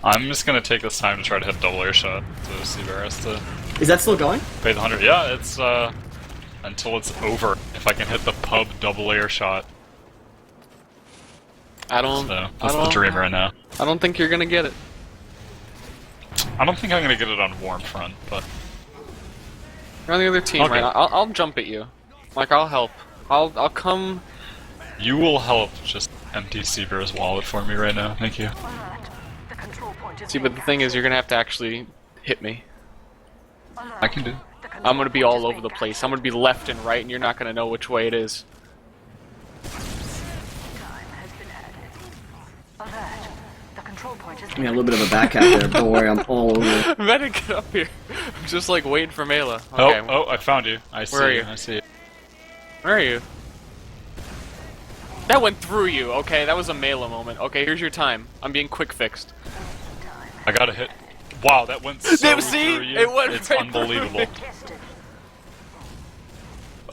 I'm just gonna take this time to try to hit double air shot. So Seabear has to Is that still going? pay the 100. Yeah, it's until it's over. If I can hit the pub double air shot. So that's the dream right now. I don't think you're gonna get it. I don't think I'm gonna get it on warm front, but You're on the other team, Okay. right? I'll jump at you. Like, I'll help. I'll come. you will help just empty Seabear's wallet for me right now. Thank you. See, but the thing is, you're gonna have to actually hit me. I can do. I'm gonna be all over the place. I'm gonna be left and right, and you're not gonna know which way it is. I mean, a little bit of a back out there. Don't worry, I'm all over it. Medic, get up here. I'm just like waiting for Mela. Okay. Oh, I found you. I see Where are you? I see you. Where are you? That went through you. Okay, that was a Mela moment. Okay, here's your time. I'm being quick fixed. I gotta hit. Wow, that went so See? through you. It went It's right unbelievable. through me.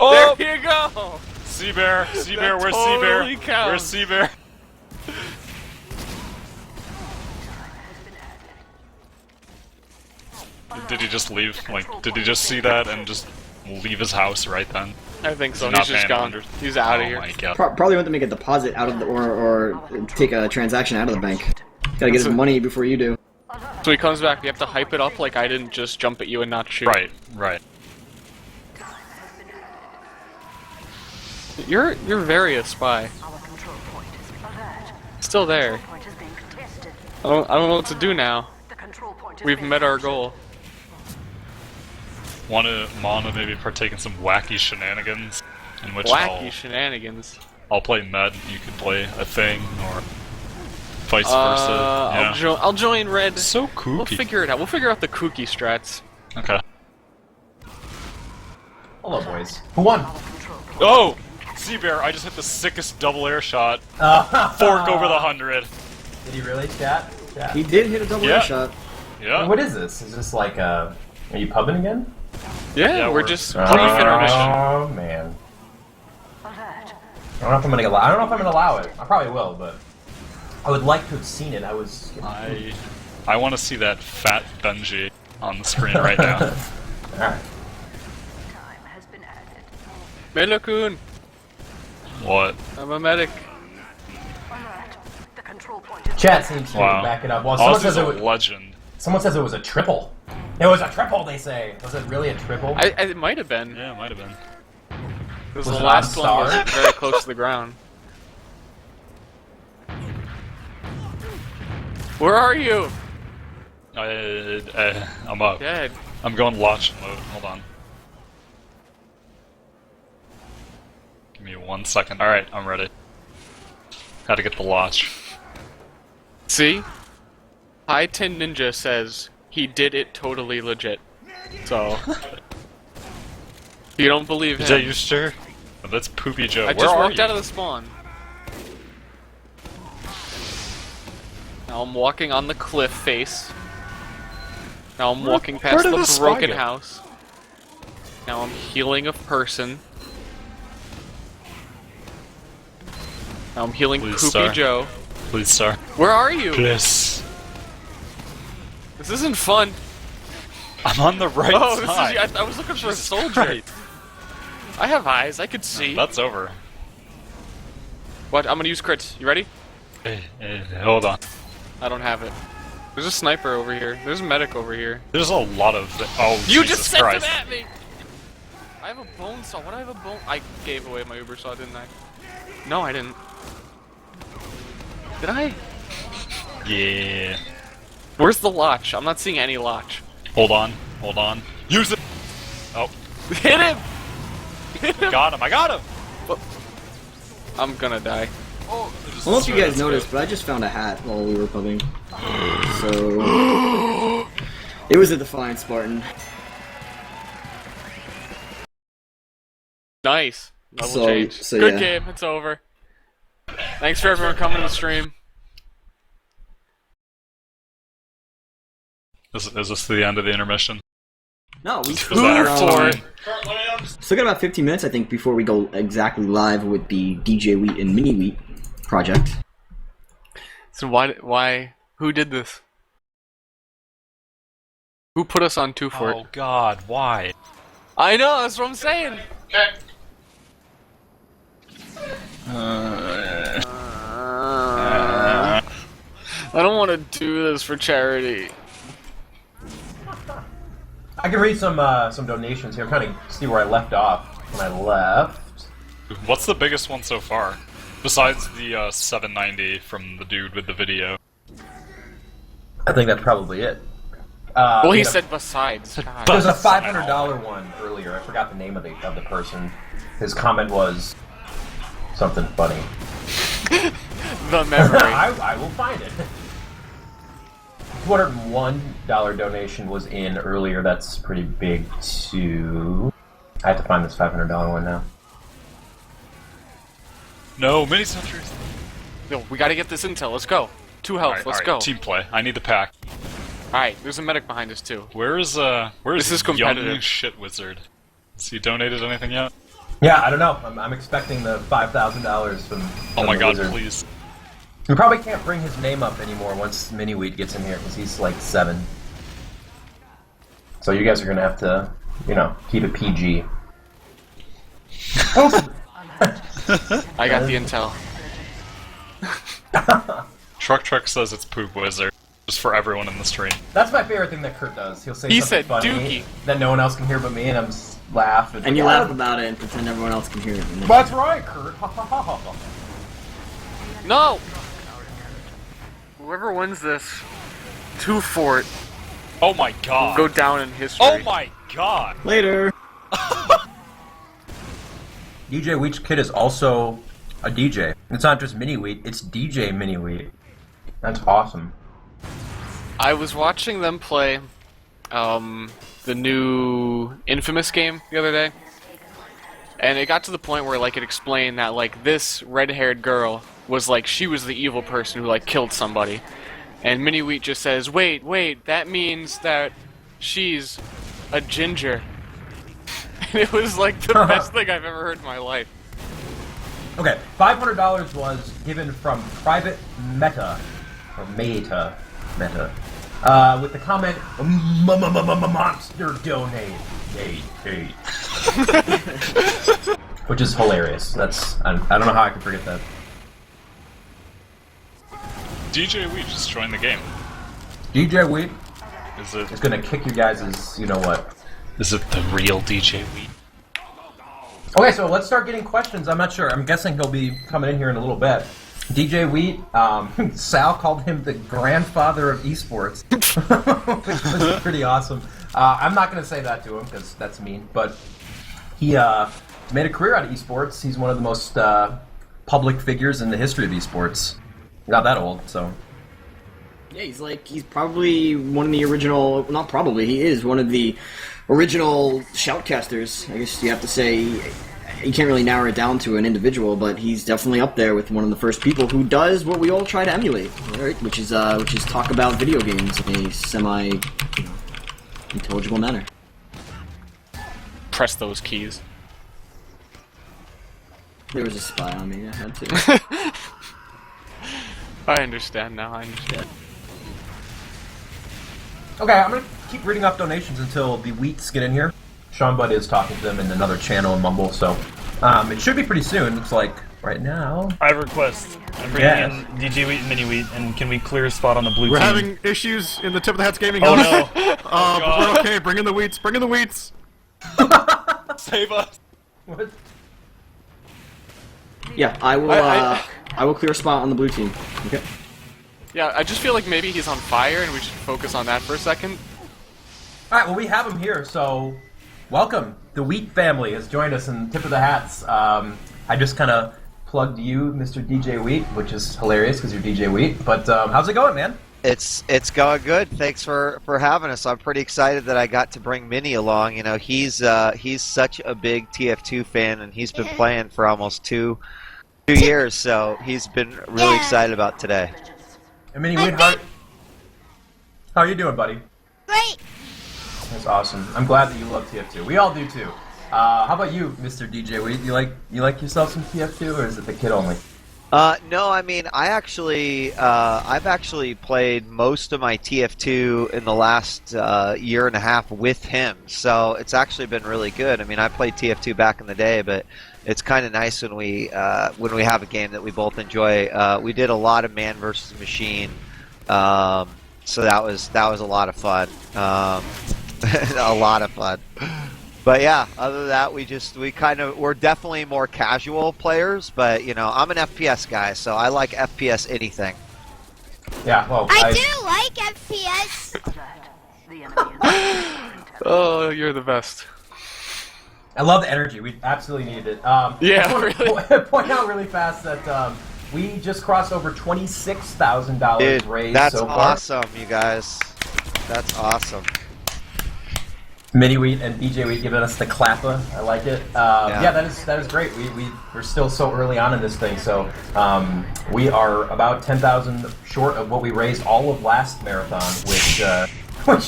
Oh! There you go! Seabear! Seabear, where's totally Seabear? counts. Where's Seabear? Did he just leave? Like, did he just see that and just leave his house right then? I think so. He's not He's just paying gone. 100. He's out of Oh here. my god. Probably went to make a deposit out of the, or take a transaction out of the bank. Gotta get his money before you do. So he comes back. You have to hype it up like I didn't just jump at you and not shoot. Right, right. You're very a spy. Still there. I don't know what to do now. We've met our goal. Wanna maybe partake in some wacky shenanigans? In which Wacky shenanigans. I'll play med, you can play a thing, or vice versa. Yeah. I'll join red. So kooky. We'll figure it out. We'll figure out the kooky strats. Okay. Hello, boys. Who won? Oh! Seabear, I just hit the sickest double air shot. Fork over the 100. Did he really, chat? He did hit a double air shot. Yeah. What is this? Is this like are you pubbing again? Yeah, we're we're just brief brief intermission. Oh man. I don't know if I'm gonna allow. I don't know if I'm gonna allow it. I probably will, but I would like to have seen it. I want to see that fat Benji on the screen right now. All right. Melakun. What? I'm a medic. Chat seems to Wow. back it up. Well, someone Ozzy's says a it was. legend. Someone says it was a triple. It was a triple. They say. Was it really a triple? It might have been. Yeah, it might have been. Because Was the it last on one was star? very close to the ground. Where are you? I'm up. Dead. I'm going launch mode. Hold on. Give me 1 second. Alright, I'm ready. Gotta get the launch. See? High Tin Ninja says he did it totally legit. So. If you don't believe Is that him. you sure? Oh, that's Poopy Joe. I Where just are walked you? out of the spawn. Now I'm walking on the cliff face. Now I'm walking where past did the this spy broken go? house. Now I'm healing a person. Now I'm healing Please, Poopy sir. Joe. Please, sir. Where are you? Please. This isn't fun. I'm on the right Oh, this side. is. I was looking for a Jesus soldier. Christ. I have eyes. I could see. That's over. What? I'm gonna use crits. You ready? Hold on. I don't have it. There's a sniper over here. There's a medic over here. There's a lot of. Oh, You Jesus just sent Christ. him at me! I have a bone saw. What do I have a bone? I gave away my Uber saw, didn't I? No, I didn't. Did I? Yeah. Where's the lodge? I'm not seeing any lodge. Hold on. Hold on. Use it. Oh, Hit him! Hit him! got him. I got him. I'm gonna die. I don't know if you guys noticed, but I just found a hat while we were pubbing. So it was a Defiant Spartan. Nice. Level So- change. so Good yeah. game. It's over. Thanks for everyone coming to the stream. Is this the end of the intermission? No, we Is that our for time? it. still got about 15 minutes, I think, before we go exactly live with the djWHEAT and miniWHEAT project. So why? Who did this? Who put us on 2 for Oh it? God, why? I know, that's what I'm saying! I don't want to do this for charity. I can read some donations here. I'm trying to see where I left off when I left. What's the biggest one so far? Besides the 790 from the dude with the video. I think that's probably it. Well, he you know, said besides. God. there's a $500 one earlier. I forgot the name of the person. His comment was something funny. The memory. I will find it. $201 donation was in earlier. That's pretty big too. I have to find this $500 one now. No, mini sentries. Yo, we gotta get this intel. Let's go. 2 health. Let's go. Team play. I need the pack. Alright, there's a medic behind us too. Where's This is competitive. young shit wizard? Has he donated anything yet? Yeah, I don't know. I'm expecting the $5,000 from. Oh my the God, wizard. please. We probably can't bring his name up anymore once miniWHEAT gets in here because he's like 7. So you guys are gonna have to, keep it PG. I got the intel. Truck says it's poop wizard. Just for everyone in the stream. That's my favorite thing that Kurt does. He'll say He something said funny Dookie. that no one else can hear but me, and I'm just laugh. And you laugh about it and pretend everyone else can hear it. That's right, Kurt. No! Whoever wins this, 2 fort, Oh my God. go down in history. Oh my God. Later. djWHEAT Kid is also a DJ. It's not just miniWHEAT, it's djminiWHEAT. That's awesome. I was watching them play the new Infamous game the other day, and it got to the point where like it explained that like this red-haired girl was like she was the evil person who like killed somebody, and miniWHEAT just says, wait, that means that she's a ginger. And it was like the best thing I've ever heard in my life. Okay, $500 was given from Private Meta, or Meta, with the comment, monster donate, hey. Which is hilarious. I don't know how I can forget that. djWHEAT just joined the game. djWHEAT Is it? is gonna kick you guys' you-know-what. Is it the real djWHEAT? Okay, so let's start getting questions. I'm not sure. I'm guessing he'll be coming in here in a little bit. djWHEAT, Sal called him the grandfather of esports, which was pretty awesome. I'm not going to say that to him because that's mean, but he made a career out of esports. He's one of the most public figures in the history of esports. Not that old, so. Yeah, he's probably one of the original, not probably, he is one of the original shoutcasters. I guess you have to say, you can't really narrow it down to an individual, but he's definitely up there with one of the first people who does what we all try to emulate, right? Which is talk about video games in a semi-intelligible manner. Press those keys. There was a spy on me, I had to. I understand now, I understand. Okay, I'm going to keep reading off donations until the Wheats get in here. Sean Bud is talking to them in another channel in Mumble, so it should be pretty soon. Looks like right now. I have a request. I'm bringing in djWHEAT and miniWHEAT, and can we clear a spot on the blue We're team? having issues in the Tip of the Hats gaming Oh house. no! But we're okay. Bring in the wheats. Bring in the wheats. Save us. What? Yeah, I will clear a spot on the blue team. Okay. Yeah, I just feel like maybe he's on fire and we should focus on that for a second. Alright, well, we have him here, so welcome. The Wheat family has joined us in Tip of the Hats. I just kind of plugged you, Mr. djWHEAT, which is hilarious because you're djWHEAT. But how's it going, man? It's going good. Thanks for having us. I'm pretty excited that I got to bring Minnie along. You know, he's such a big TF2 fan, and he's been playing for almost two years. So he's been really excited about today. And miniWHEAT, how are you doing, buddy? Great! That's awesome. I'm glad that you love TF2. We all do too. How about you, Mr. djWHEAT? You like yourself some TF2, or is it the kid only? No, I mean, I've actually played most of my TF2 in the last year and a half with him, so it's actually been really good. I mean, I played TF2 back in the day, but it's kind of nice when we have a game that we both enjoy. We did a lot of man versus machine, so that was a lot of fun, a lot of fun. But yeah, other than that, we're definitely more casual players. But you know, I'm an FPS guy, so I like FPS anything. Yeah, well, I do like FPS. Oh, you're the best. I love the energy. We absolutely needed it. Yeah, I want really. to point out really fast that we just crossed over $26,000 Dude, raised that's so far. awesome, you guys. That's awesome. miniWHEAT and djWHEAT giving us the clapper. I like it. Yeah, that is great. We're still so early on in this thing, so we are about 10,000 short of what we raised all of last marathon, which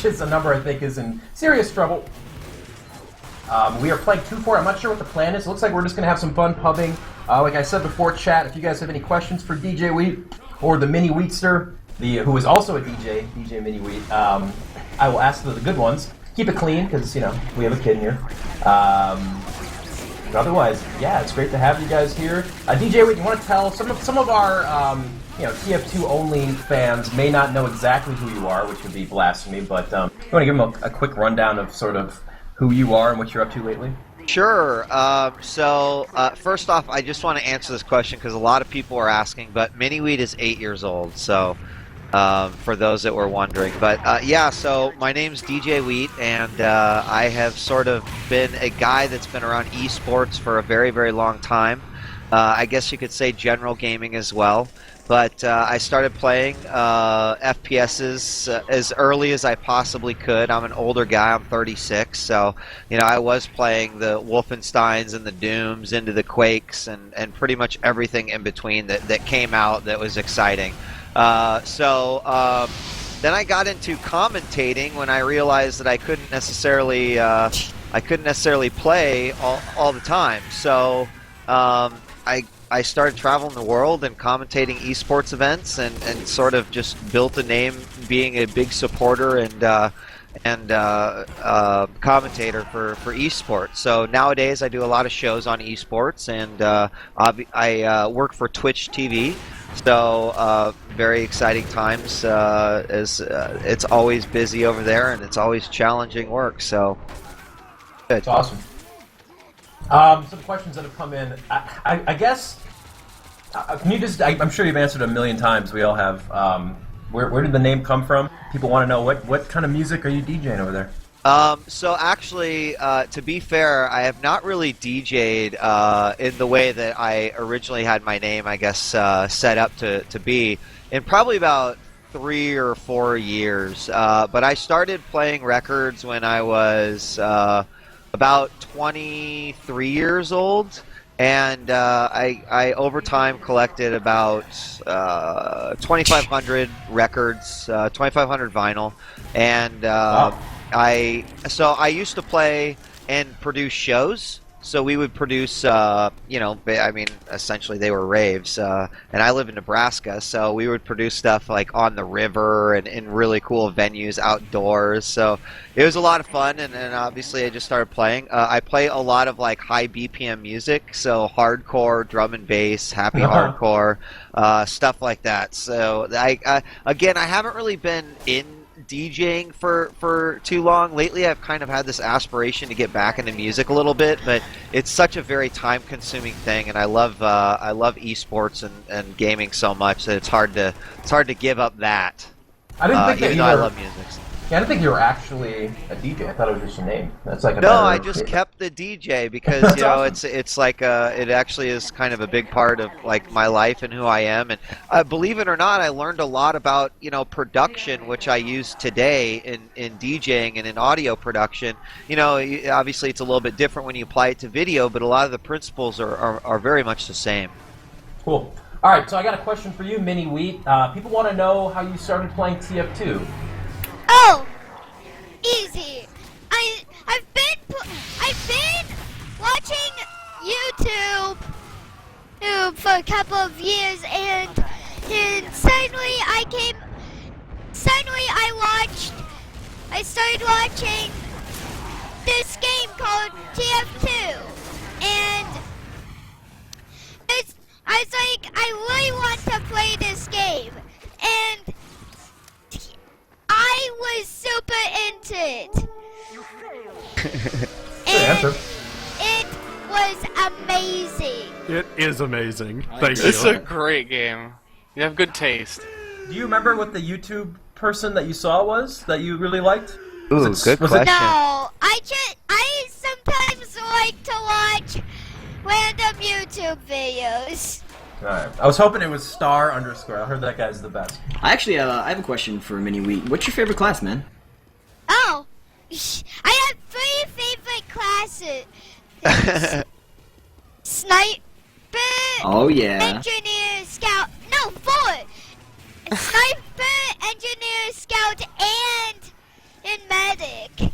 is a number I think is in serious trouble. We are playing 2-4. I'm not sure what the plan is. It looks like we're just going to have some fun pubbing. Like I said before, chat, if you guys have any questions for djWHEAT or the mini-wheatster, who is also a DJ, djminiWHEAT, I will ask the good ones. Keep it clean, because, you know, we have a kid here. But otherwise, yeah, it's great to have you guys here. djWHEAT, you want to tell some of our TF2 only fans may not know exactly who you are, which would be blasphemy, but you want to give them a quick rundown of sort of who you are and what you're up to lately? Sure. So first off, I just want to answer this question because a lot of people are asking, but miniWHEAT is 8 years old, so for those that were wondering. But yeah, so my name's djWHEAT, and I have sort of been a guy that's been around esports for a very, very long time. I guess you could say general gaming as well. But I started playing FPSs as early as I possibly could. I'm an older guy. I'm 36, so you know I was playing the Wolfensteins and the Dooms into the Quakes and pretty much everything in between that came out that was exciting. So then I got into commentating when I realized that I couldn't necessarily play all the time. So I started traveling the world and commentating esports events and sort of just built a name being a big supporter and commentator for esports. So nowadays I do a lot of shows on esports, and I work for Twitch TV. So very exciting times, as it's always busy over there and it's always challenging work. So good. It's awesome. Some questions that have come in. I guess, can you just, I'm sure you've answered a million times, we all have. Where did the name come from? People want to know what kind of music are you DJing over there? So actually, to be fair, I have not really DJ'd in the way that I originally had my name, I guess, set up to be in probably about 3 or 4 years. But I started playing records when I was about 23 years old, and I over time collected about 2,500 records, 2,500 vinyl, and Wow. I used to play and produce shows. So we would produce, I mean, essentially they were raves, and I live in Nebraska, so we would produce stuff like on the river and in really cool venues outdoors. So it was a lot of fun, and obviously I just started playing. I play a lot of like high BPM music, so hardcore, drum and bass, happy hardcore, stuff like that. So I haven't really been in DJing for too long. Lately I've kind of had this aspiration to get back into music a little bit, but it's such a very time consuming thing, and I love esports and gaming so much that it's hard to give up that. I didn't think that even you though I were, love music. yeah, I didn't think you were actually a DJ. I thought it was just a name. That's like a No, better- I just kept the DJ because That's you know awesome. it's like it actually is kind of a big part of like my life and who I am, and believe it or not, I learned a lot about production, which I use today in DJing and in audio production. Obviously it's a little bit different when you apply it to video, but a lot of the principles are very much the same. Cool. All right, so I got a question for you, miniWHEAT. People want to know how you started playing TF2. Oh, easy. I've been watching YouTube for a couple of years, and suddenly I started watching this game called TF2, and I was like, I really want to play this game, and I was super into it. And it was amazing. It is amazing. Thank you. It's a great game. You have good taste. Do you remember what the YouTube person that you saw was that you really liked? Ooh, good question. No, I sometimes like to watch random YouTube videos. Alright. I was hoping it was Star underscore. I heard that guy's the best. I actually I have a question for miniWHEAT. What's your favorite class, man? Oh, I have 3 favorite classes. Sniper. Oh yeah. Engineer, scout. No, 4. Sniper, engineer, scout, and medic.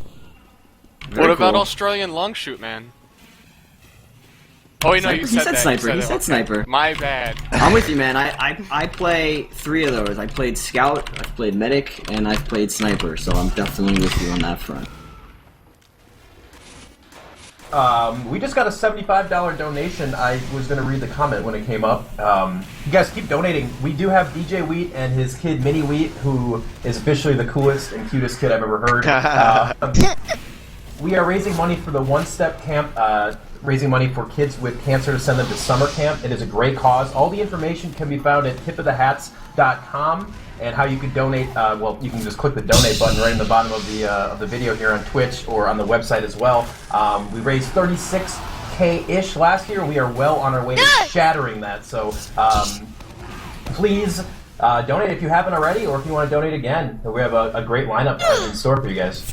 What about cool. Australian long shoot, man? Oh, you know, you He said said that. sniper. You He said said that. sniper. My bad. I'm with you, man. I play 3 of those. I played scout, I've played medic, and I've played sniper. So I'm definitely with you on that front. We just got a $75 donation. I was going to read the comment when it came up. You guys keep donating. We do have djWHEAT and his kid miniWHEAT, who is officially the coolest and cutest kid I've ever heard. We are raising money for the One Step Camp, raising money for kids with cancer to send them to summer camp. It is a great cause. All the information can be found at tipofthehats.com. And how you can donate, well, you can just click the donate button right in the bottom of the video here on Twitch or on the website as well. We raised 36K-ish last year. We are well on our way to shattering that. So please donate if you haven't already, or if you want to donate again. We have a great lineup in store for you guys.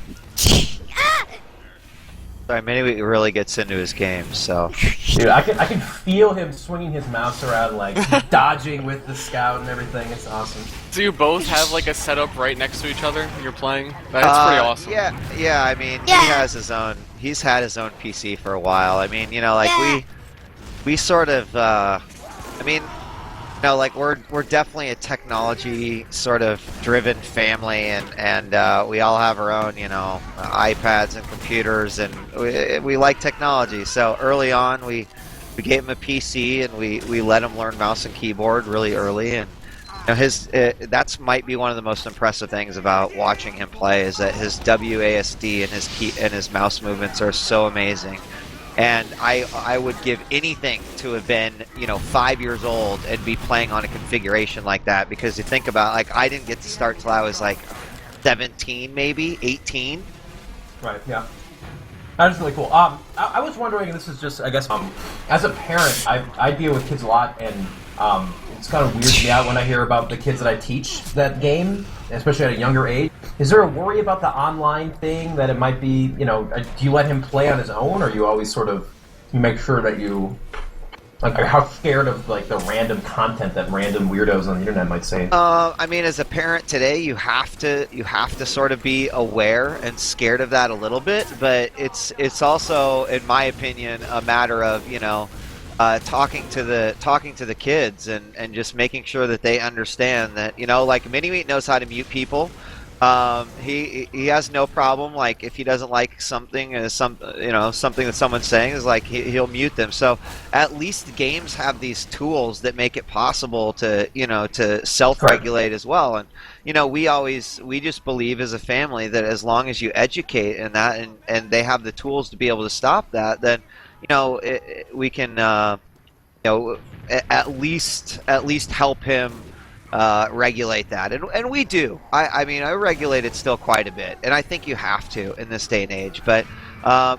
Sorry, miniWHEAT really gets into his game, so. Dude, I can feel him swinging his mouse around, like dodging with the scout and everything. It's awesome. Do you both have like a setup right next to each other when you're playing? That's pretty awesome. Yeah. I mean, he has his own. He's had his own PC for a while. I mean, you know, like we sort of. I mean, you know, like we're definitely a technology sort of driven family, and we all have our own, you know, iPads and computers, and we like technology. So early on, we gave him a PC, and we let him learn mouse and keyboard really early, and you know, that's might be one of the most impressive things about watching him play, is that his WASD and his key and his mouse movements are so amazing. And I would give anything to have been, you know, 5 years old and be playing on a configuration like that, because you think about, like, I didn't get to start till I was like 17, maybe 18. Right. Yeah. That's really cool. I was wondering, this is just, I guess, as a parent, I deal with kids a lot, and it's kind of weirds me out when I hear about the kids that I teach that game, especially at a younger age. Is there a worry about the online thing, that it might be, you know, do you let him play on his own, or you always sort of, you make sure that you, like, how scared of, like, the random content that random weirdos on the internet might say? I mean, as a parent today, you have to sort of be aware and scared of that a little bit, but it's also, in my opinion, a matter of, you know, talking to the kids and just making sure that they understand that, you know, like miniWHEAT knows how to mute people. He has no problem, like, if he doesn't like something, something that someone's saying, is like he'll mute them. So at least games have these tools that make it possible to, you know, to self-regulate as well. And you know, we just believe as a family that as long as you educate in that, and they have the tools to be able to stop that, then, you know, we can, you know, at least help him regulate that, and we do. I mean, I regulate it still quite a bit, and I think you have to in this day and age. But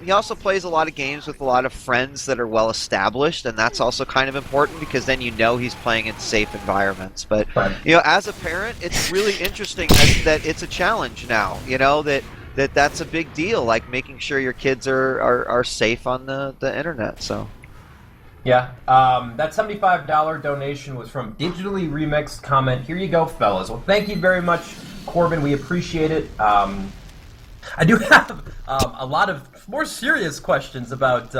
he also plays a lot of games with a lot of friends that are well established, and that's also kind of important, because then you know he's playing in safe environments. But you know, as a parent, it's really interesting that it's a challenge now. You know, that's a big deal, like making sure your kids are safe on the internet. So. Yeah, that $75 donation was from Digitally Remixed comment. Here you go, fellas. Well, thank you very much, Corbin. We appreciate it. I do have a lot of more serious questions about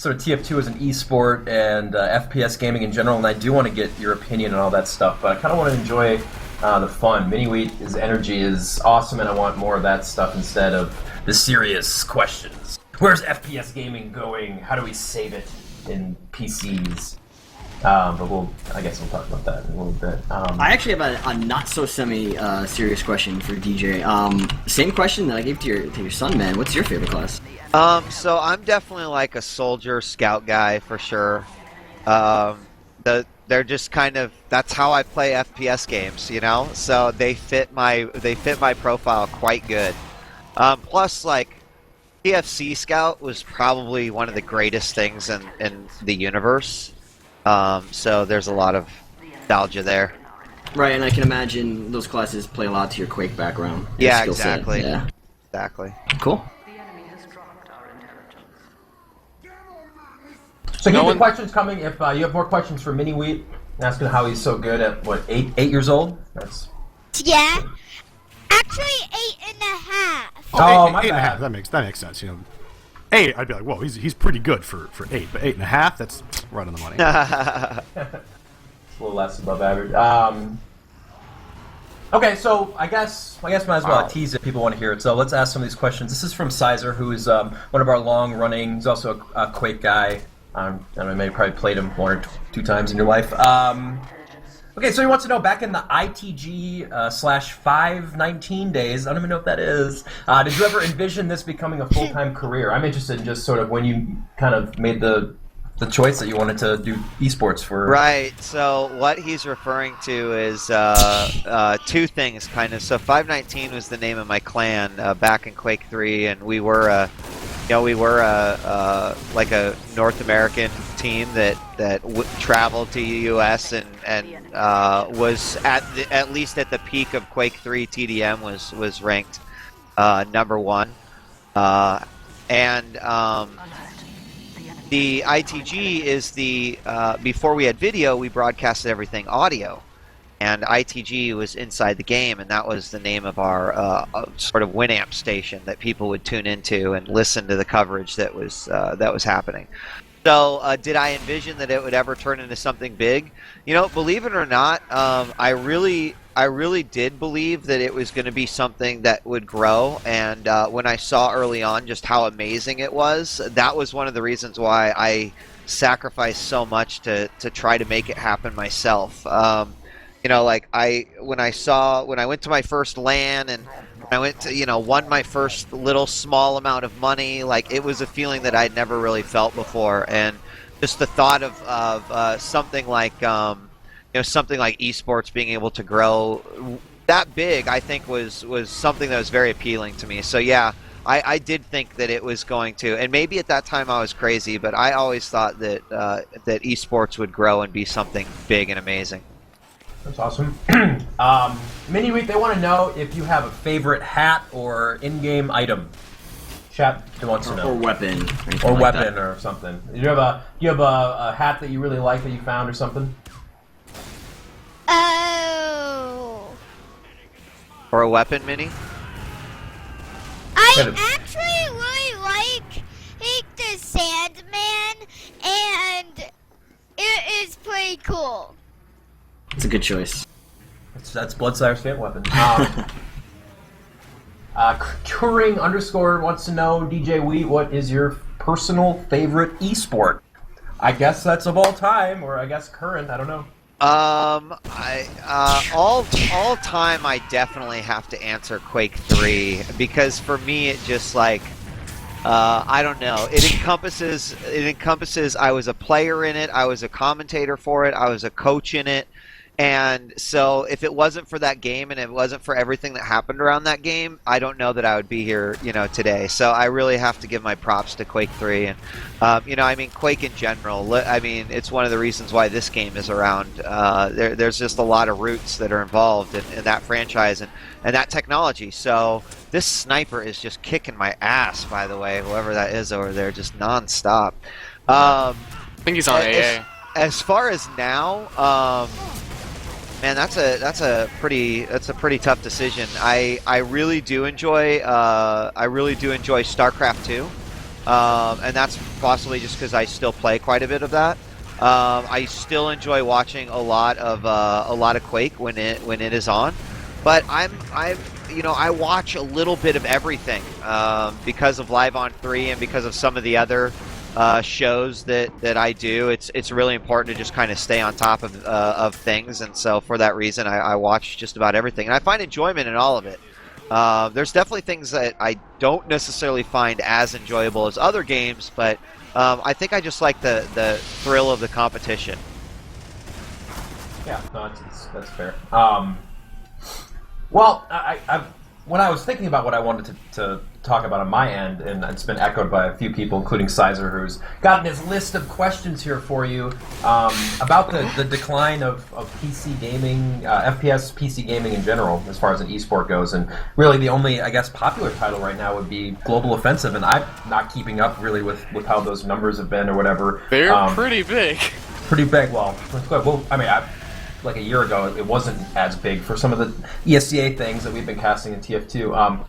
sort of TF2 as an esport and FPS gaming in general, and I do want to get your opinion on all that stuff, but I kind of want to enjoy the fun. miniWHEAT's energy is awesome, and I want more of that stuff instead of the serious questions. Where's FPS gaming going? How do we save it in PCs? But I guess we'll talk about that in a little bit. I actually have a not so serious question for DJ. Same question that I gave to your son, man. What's your favorite class? So I'm definitely like a soldier scout guy for sure. They're just kind of, that's how I play FPS games, you know. So they fit my profile quite good. Plus, like, TFC Scout was probably one of the greatest things in the universe. So there's a lot of nostalgia there. Right, and I can imagine those classes play a lot to your Quake background. Yeah, skill set. exactly. Yeah. Exactly. Cool. So keep the questions coming. If you have more questions for miniWHEAT, asking how he's so good at, what, 8 years old? That's... Yeah. Actually, 8.5. Oh, my eight and a bad. half. That makes sense. You know, 8. I'd be like, whoa, he's pretty good for 8, but 8.5. That's right on the money. It's a little less above average. Okay, so I guess might as well tease it. People want to hear it. So let's ask some of these questions. This is from Sizer, who is one of our long-running. He's also a Quake guy. I don't know, maybe probably played him 1 or 2 times in your life. Okay, so he wants to know, back in the ITG /519 days, I don't even know what that is, did you ever envision this becoming a full-time career? I'm interested in just sort of when you kind of made the choice that you wanted to do esports for. Right, so what he's referring to is 2 things, kind of. So 519 was the name of my clan back in Quake 3, and we were like a North American team that traveled to the U.S. and was at least at the peak of Quake 3. TDM was ranked number 1, and the ITG is the before we had video, we broadcasted everything audio. And ITG was inside the game, and that was the name of our sort of Winamp station that people would tune into and listen to the coverage that was happening. So, did I envision that it would ever turn into something big? You know, believe it or not, I really did believe that it was going to be something that would grow. And when I saw early on just how amazing it was, that was one of the reasons why I sacrificed so much to try to make it happen myself. You know, like when I went to my first LAN and I went to, won my first little small amount of money, like it was a feeling that I'd never really felt before. And just the thought of something like, something like esports being able to grow that big, I think was something that was very appealing to me. So yeah, I did think that it was going to, and maybe at that time I was crazy, but I always thought that esports would grow and be something big and amazing. That's awesome. miniWHEAT, they want to know if you have a favorite hat or in-game item. Chat wants to know. Or weapon. Or like weapon that. or something. Do you have a hat that you really like that you found or something? Oh. Or a weapon, Mini? I actually really like the Sandman, and it is pretty cool. It's a good choice. That's Bloodsire's favorite weapon. Curing _ wants to know, djWHEAT, what is your personal favorite esport? I guess that's of all time, or I guess current. I don't know. All time, I definitely have to answer Quake 3 because for me, it just like. I don't know. It encompasses. I was a player in it. I was a commentator for it. I was a coach in it. And so if it wasn't for that game and it wasn't for everything that happened around that game, I don't know that I would be here, today. So I really have to give my props to Quake 3. And, Quake in general, it's one of the reasons why this game is around. There's just a lot of roots that are involved in that franchise and that technology. So this sniper is just kicking my ass, by the way, whoever that is over there, just nonstop. I think he's on AA. As far as now, man, that's a pretty tough decision. I really do enjoy StarCraft 2. and that's possibly just because I still play quite a bit of that. I still enjoy watching a lot of Quake when it is on, but I watch a little bit of everything because of Live on 3 and because of some of the other shows that I do. It's really important to just kind of stay on top of things, and so for that reason, I watch just about everything, and I find enjoyment in all of it. There's definitely things that I don't necessarily find as enjoyable as other games, but I think I just like the thrill of the competition. Yeah, no, that's fair. Well, when I was thinking about what I wanted to talk about on my end, and it's been echoed by a few people, including Sizer, who's gotten his list of questions here for you about the decline of PC gaming, FPS PC gaming in general, as far as an esport goes. And really the only, I guess, popular title right now would be Global Offensive, and I'm not keeping up really with how those numbers have been or whatever. They're pretty big. Pretty big. Well, I mean, like a year ago, it wasn't as big for some of the ESCA things that we've been casting in TF2.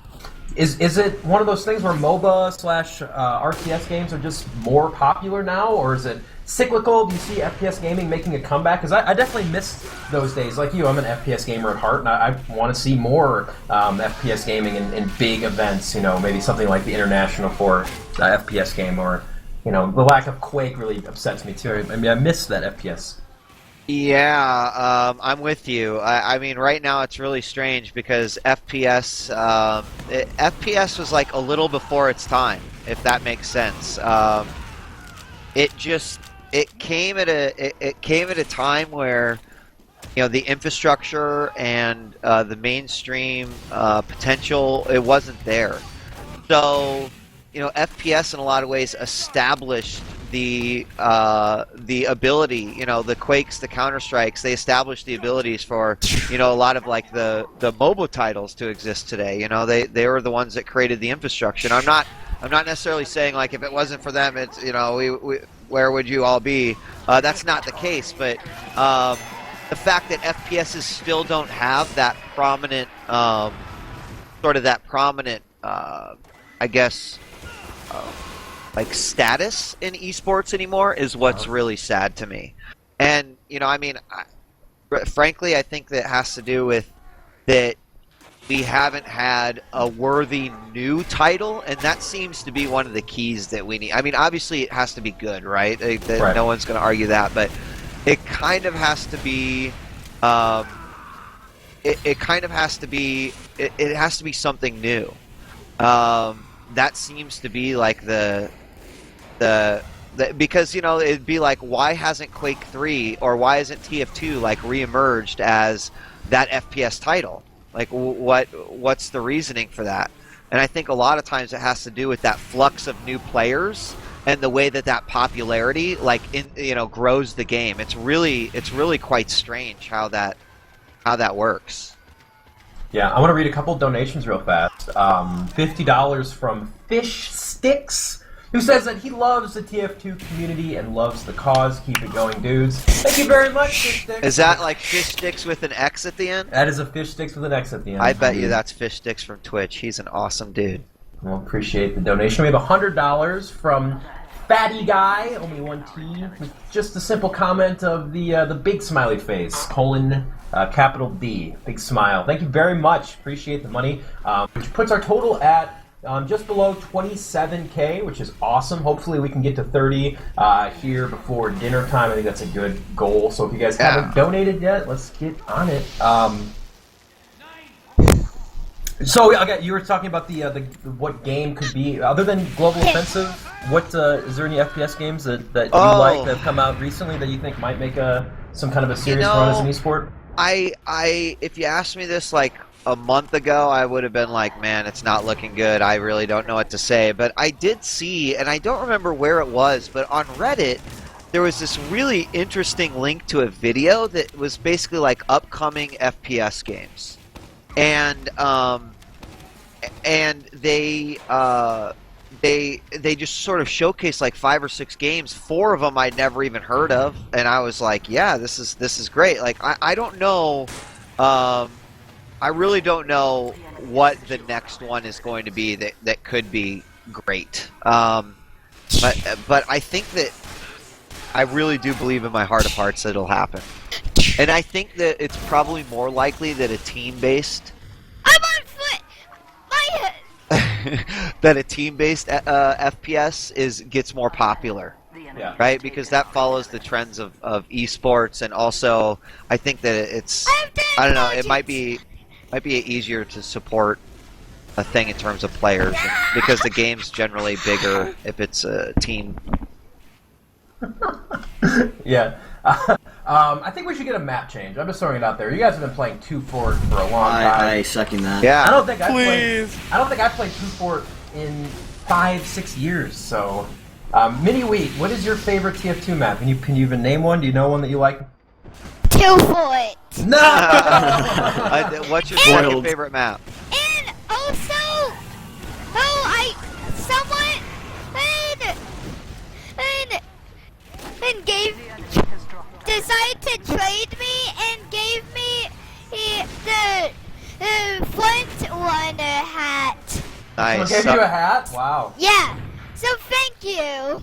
Is it one of those things where MOBA / RTS games are just more popular now, or is it cyclical? Do you see FPS gaming making a comeback? Because I definitely missed those days. Like you, I'm an FPS gamer at heart, and I want to see more FPS gaming in big events. Maybe something like the International for FPS game, or the lack of Quake really upsets me too. I mean, I miss that FPS. Yeah, I'm with you. I mean, right now it's really strange because FPS was like a little before its time, if that makes sense. It came at a time where the infrastructure and the mainstream potential, it wasn't there. So FPS in a lot of ways established the ability, the Quakes, the Counter-Strikes, they established the abilities for, a lot of like the mobile titles to exist today. They were the ones that created the infrastructure. And I'm not necessarily saying like if it wasn't for them, it's where would you all be? That's not the case, but the fact that FPSs still don't have that prominent, I guess, like status in esports anymore is what's really sad to me. And frankly, I think that has to do with that we haven't had a worthy new title, and that seems to be one of the keys that we need. I mean, obviously it has to be good, right? Right. No one's going to argue that, but it kind of has to be it has to be something new. That seems to be like the because it'd be like, why hasn't Quake 3 or why isn't TF2 like reemerged as that FPS title? Like what's the reasoning for that? And I think a lot of times it has to do with that flux of new players and the way that popularity grows the game. It's really quite strange how that works. Yeah, I want to read a couple donations real fast. $50 from Fish Sticks, who says that he loves the TF2 community and loves the cause. Keep it going, dudes. Thank you very much, Fish Sticks. Is that like Fish Sticks with an X at the end? That is a Fish Sticks with an X at the end. I bet you that's Fish Sticks from Twitch. He's an awesome dude. Well, appreciate the donation. We have $100 from Fatty Guy, only one T, with just a simple comment of the big smiley face, capital D, big smile. Thank you very much. Appreciate the money, which puts our total at just below 27K, which is awesome. Hopefully we can get to 30 here before dinner time. I think that's a good goal. So if you guys haven't donated yet, let's get on it. So you were talking about the what game could be other than Global Offensive. What is there any FPS games that you like that have come out recently that you think might make some kind of a serious run as an esport? If you asked me this like a month ago, I would have been like, man, it's not looking good. I really don't know what to say. But I did see, and I don't remember where it was, but on Reddit, there was this really interesting link to a video that was basically like upcoming FPS games. And they just sort of showcased like 5 or 6 games. 4 of them I'd never even heard of, and I was like, yeah, this is great. Like I don't know, I really don't know what the next one is going to be that could be great. But I think that I really do believe in my heart of hearts that it'll happen. And I think that it's probably more likely that a team-based I'm on foot. My that a team-based FPS gets more popular. Yeah. Right, because that follows the trends of esports, and also I think that it's I don't know, it might be easier to support a thing in terms of players because the game's generally bigger if it's a team. Yeah. I think we should get a map change. I'm just throwing it out there. You guys have been playing 2 Fort for a long time. I second that. Yeah. I don't think I've played 2 Fort in 5-6 years. So, miniWHEAT, what is your favorite TF2 map? Can you even name one? Do you know one that you like? 2 Fort. No. What's your second favorite map? And also, someone decided to trade me and gave me the front runner hat. Nice. Someone gave you a hat? Wow. Yeah. So thank you.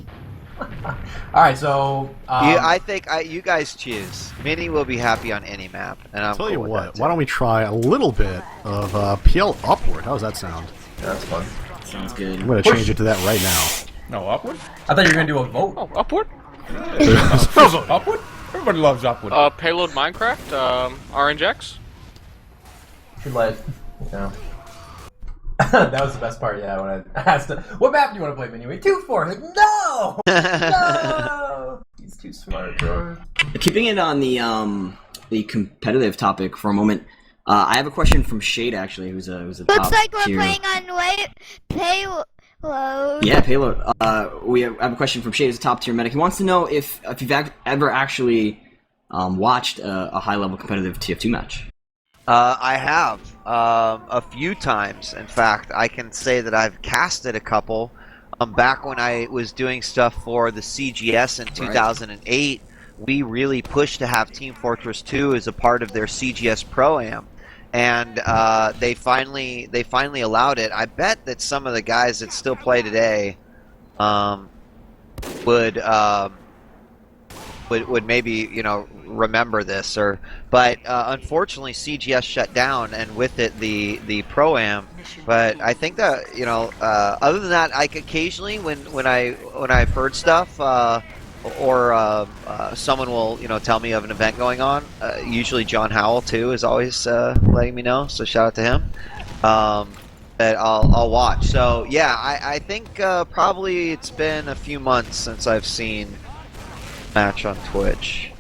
All right, so I think you guys choose. Mini will be happy on any map, and I'm Tell you cool with what, that, too. why don't we try a little bit of PL Upward? How does that sound? that's fun. Sounds good. I'm going to change it to that right now. No, upward? I thought you were gonna do a vote. Oh, Upward? Upward? Everybody loves upward. Payload Minecraft, RNGX. Should let you know. That was the best part, yeah, when I asked him, what map do you want to play, miniWHEAT? 2 Fort. Like, no! No! He's too smart, George. Keeping it on the competitive topic for a moment, I have a question from Shade, actually, who's a Looks top like we're tier. playing on payload. Yeah, Payload. We have a question from Shade, who's a top tier medic. He wants to know if you've ever actually watched a high level competitive TF2 match. I have a few times. In fact, I can say that I've casted a couple. Back when I was doing stuff for the CGS in 2008, we really pushed to have Team Fortress 2 as a part of their CGS Pro-Am. And they finally allowed it. I bet that some of the guys that still play today would maybe remember this, but unfortunately CGS shut down, and with it the Pro-Am. But I think that other than that, occasionally when I've heard stuff or someone will tell me of an event going on. Usually John Howell too is always letting me know, so shout out to him. That I'll watch. So yeah, I think probably it's been a few months since I've seen match on Twitch.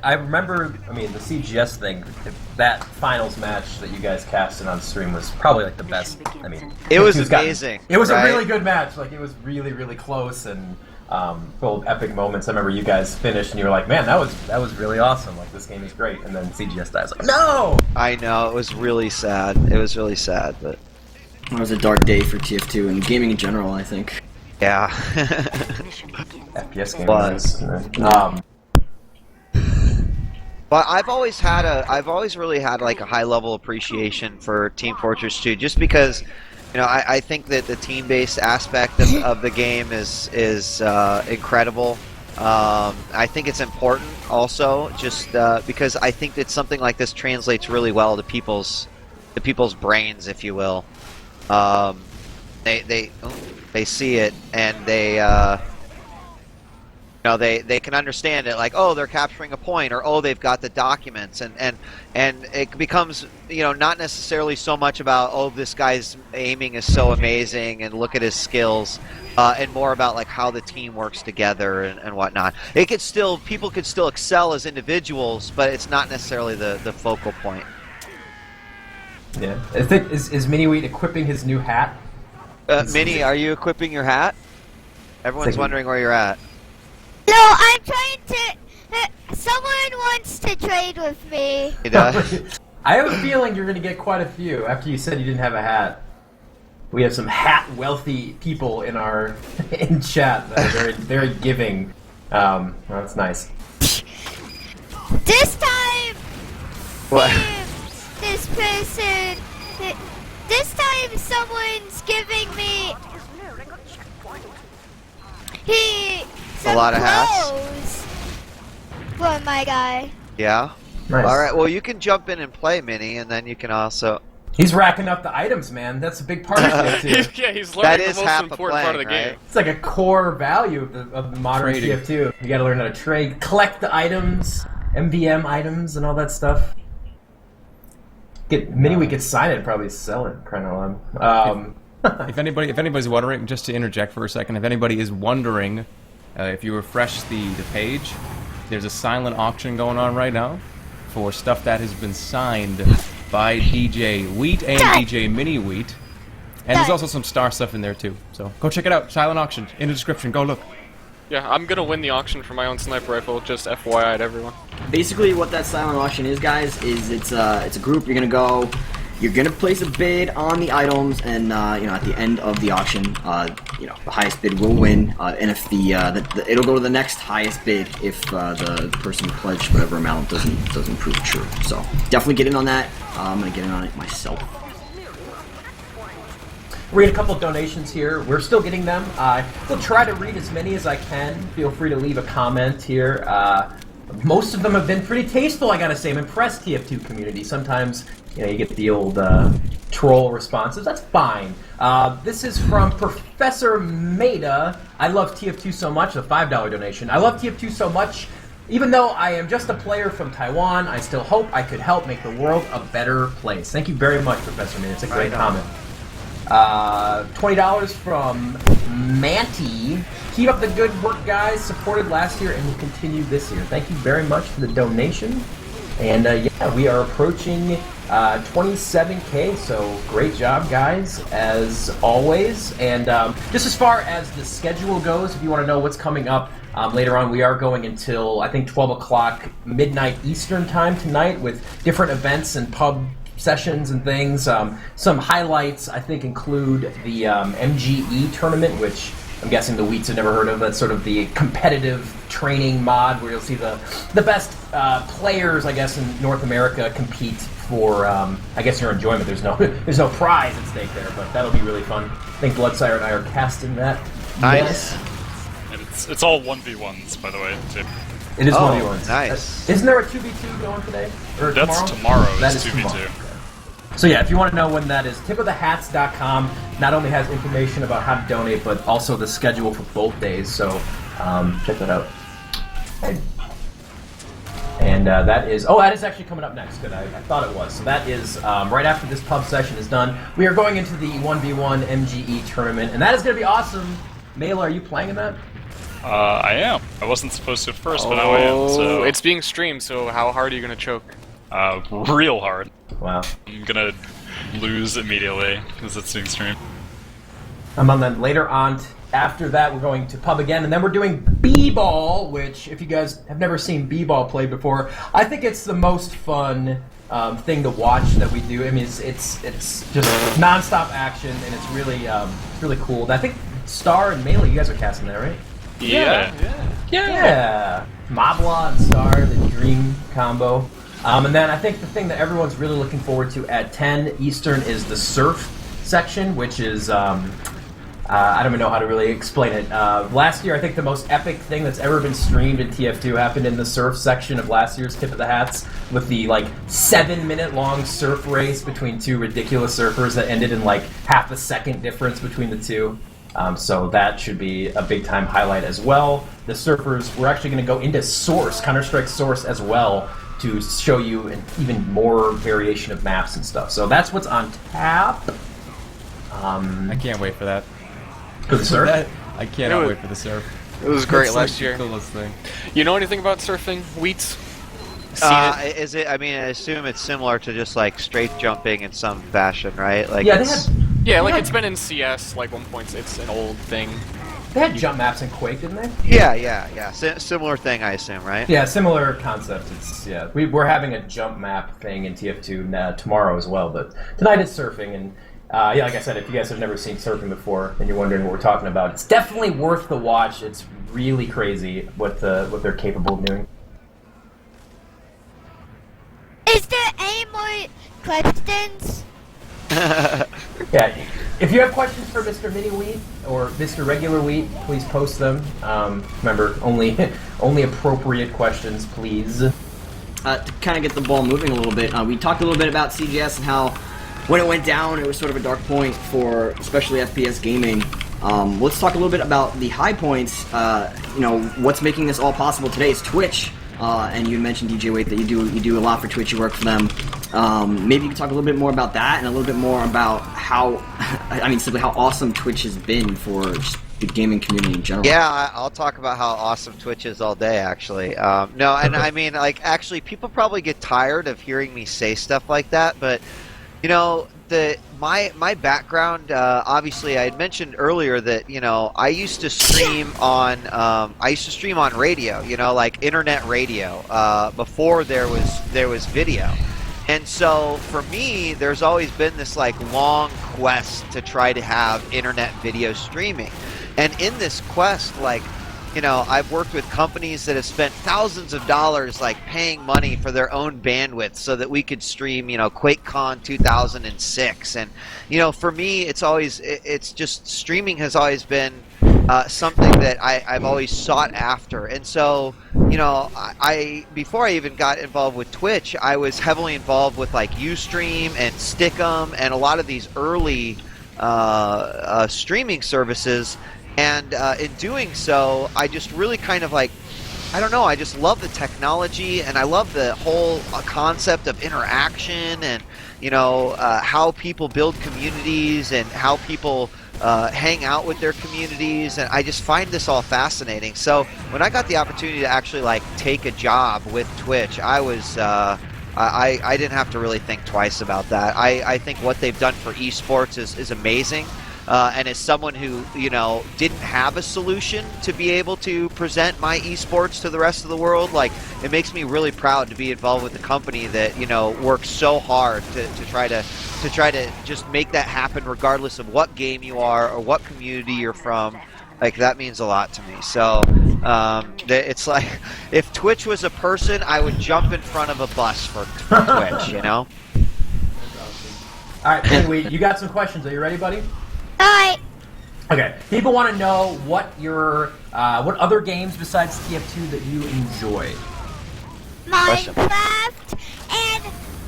I remember, the CGS thing, that finals match that you guys casted on stream was probably like the best. It was amazing. It was right? a really good match. Like, it was really, really close and full of epic moments. I remember you guys finished and you were like, man, that was really awesome. Like, this game is great. And then CGS dies. Like, no! I know, it was really sad. It was really sad, but It was a dark day for TF2 and gaming in general, I think. yeah. FPS game Was. But I've always really had like a high level appreciation for Team Fortress 2, just because I think that the team-based aspect of the game is incredible. I think it's important also, just because I think that something like this translates really well to people's brains, if you will. They see it and they can understand it, like, oh, they're capturing a point, or oh, they've got the documents, and it becomes not necessarily so much about, oh, this guy's aiming is so amazing and look at his skills, and more about like how the team works together and whatnot. People could still excel as individuals, but it's not necessarily the focal point. Yeah. Is miniWHEAT equipping his new hat? Minnie, are you equipping your hat? Everyone's wondering where you're at. No, I'm trying to. Someone wants to trade with me. He does. I have a feeling you're going to get quite a few after you said you didn't have a hat. We have some hat-wealthy people in chat that are very, very giving. That's nice. This time, What? this person. This time, someone's giving me. He A lot of hats. clothes for my guy. Yeah. Nice. All right. Well, you can jump in and play, Mini, and then you can also. He's racking up the items, man. That's a big part of it, too. Yeah, he's That learning is the half most of important part of the playing, game. right? It's like a core value of the modern Trading. TF2. You gotta learn how to trade, collect the items, MVM items, and all that stuff. miniWHEAT gets signed and probably sell it, crying out loud. If anybody's wondering, just to interject for a second, if anybody is wondering, if you refresh the page, there's a silent auction going on right now for stuff that has been signed by djWHEAT and djminiWHEAT. And there's also some star stuff in there too. So go check it out. Silent auction in the description. Go look. Yeah, I'm gonna win the auction for my own sniper rifle, just FYI to everyone. Basically, what that silent auction is, guys, is it's a group. You're gonna place a bid on the items, and you know, at the end of the auction, you know, the highest bid will win, and if it'll go to the next highest bid if the person who pledged whatever amount doesn't prove true. So definitely get in on that. I'm gonna get in on it myself. Read a couple of donations here. We're still getting them. We'll try to read as many as I can. Feel free to leave a comment here. Most of them have been pretty tasteful, I gotta say. I'm impressed, TF2 community. Sometimes, you know, you get the old troll responses. That's fine. This is from Professor Maida. I love TF2 so much. A $5 donation. I love TF2 so much. Even though I am just a player from Taiwan, I still hope I could help make the world a better place. Thank you very much, Professor Maida. It's a great comment. $20 from Manty. Keep up the good work, guys. Supported last year and will continue this year. Thank you very much for the donation. And yeah, we are approaching 27K, so great job, guys, as always. And just as far as the schedule goes, if you want to know what's coming up later on, we are going until, I think, 12 o'clock midnight Eastern time tonight with different events and pub sessions and things. Some highlights, I think, include the MGE tournament, which I'm guessing the Wheats have never heard of. That's sort of the competitive training mod where you'll see the best players, I guess, in North America compete for, I guess, your enjoyment. There's no prize at stake there, but that'll be really fun. I think Bloodsire and I are casting that. Nice. And it's all 1v1s, by the way. Too. It is Oh, 1v1. nice. Isn't there a 2v2 going today? Or That's tomorrow? tomorrow. That It's is 2v2. tomorrow. So yeah, if you want to know when that is, tipofthehats.com not only has information about how to donate, but also the schedule for both days. So check that out. And that is actually coming up next. Good, I thought it was. So that is right after this pub session is done. We are going into the 1v1 MGE tournament, and that is going to be awesome. Mela, are you playing in that? I am. I wasn't supposed to at first, but now I am. So It's being streamed, so how hard are you gonna choke? real hard. Wow. I'm gonna lose immediately because it's being streamed. And then later on, after that, we're going to pub again, and then we're doing b-ball, which, if you guys have never seen b-ball played before, I think it's the most fun thing to watch that we do. I mean, it's just non-stop action, and it's really cool. And I think Star and Melee, you guys are casting that, right? Yeah. Mobla and Star, the dream combo. And then I think the thing that everyone's really looking forward to at 10 Eastern is the surf section, which is, I don't even know how to really explain it. Last year, I think the most epic thing that's ever been streamed in TF2 happened in the surf section of last year's Tip of the Hats, with the, 7-minute long surf race between two ridiculous surfers that ended in, half a second difference between the two. So that should be a big-time highlight as well. The surfers, we're actually going to go into Source, Counter-Strike Source as well, to show you an even more variation of maps and stuff. So that's what's on tap. I can't wait for that. For the surf? I cannot wait for the surf. It was great It's last year. The coolest thing. You know anything about surfing, Wheats? Is it? I mean, I assume it's similar to just strafe jumping in some fashion, right? Like, Yeah, it's, It's been in CS, 1.6, it's an old thing. they had jump maps in Quake, didn't they? yeah. Similar thing, I assume, right? Yeah, similar concept. We're having a jump map thing in TF2 tomorrow as well, but tonight it's surfing, and like I said, if you guys have never seen surfing before and you're wondering what we're talking about, it's definitely worth the watch. It's really crazy what they're capable of doing. Is there any more questions? Yeah, If you have questions for Mr. Mini Wheat or Mr. Regular Wheat, please post them. Remember, only appropriate questions, please. To kind of get the ball moving a little bit, we talked a little bit about CGS and how when it went down, it was sort of a dark point for especially FPS gaming. Let's talk a little bit about the high points. What's making this all possible today is Twitch. And you mentioned djWHEAT that you do a lot for Twitch. You work for them. Maybe you can talk a little bit more about that and a little bit more about how, simply how awesome Twitch has been for just the gaming community in general. Yeah, I'll talk about how awesome Twitch is all day, actually. Actually, people probably get tired of hearing me say stuff like that, but, my background, obviously, I had mentioned earlier that I used to stream on radio, like internet radio, before there was video, and so for me, there's always been this long quest to try to have internet video streaming, and in this quest, I've worked with companies that have spent thousands of dollars paying money for their own bandwidth so that we could stream, QuakeCon 2006. And, for me, it's just streaming has always been something that I've always sought after. And so, before I even got involved with Twitch, I was heavily involved with Ustream and Stick'em and a lot of these early streaming services. And in doing so, I just really kind of I just love the technology, and I love the whole concept of interaction, and how people build communities and how people hang out with their communities, and I just find this all fascinating. So when I got the opportunity to actually take a job with Twitch, I was I didn't have to really think twice about that. I think what they've done for esports is amazing. And as someone who, didn't have a solution to be able to present my esports to the rest of the world, it makes me really proud to be involved with a company that, works so hard to try to just make that happen regardless of what game you are or what community you're from. That means a lot to me. So, it's if Twitch was a person, I would jump in front of a bus for Twitch, All right, anyway, you got some questions. Are you ready, buddy? Alright. Okay. People want to know what other games besides TF2 that you enjoy. Minecraft and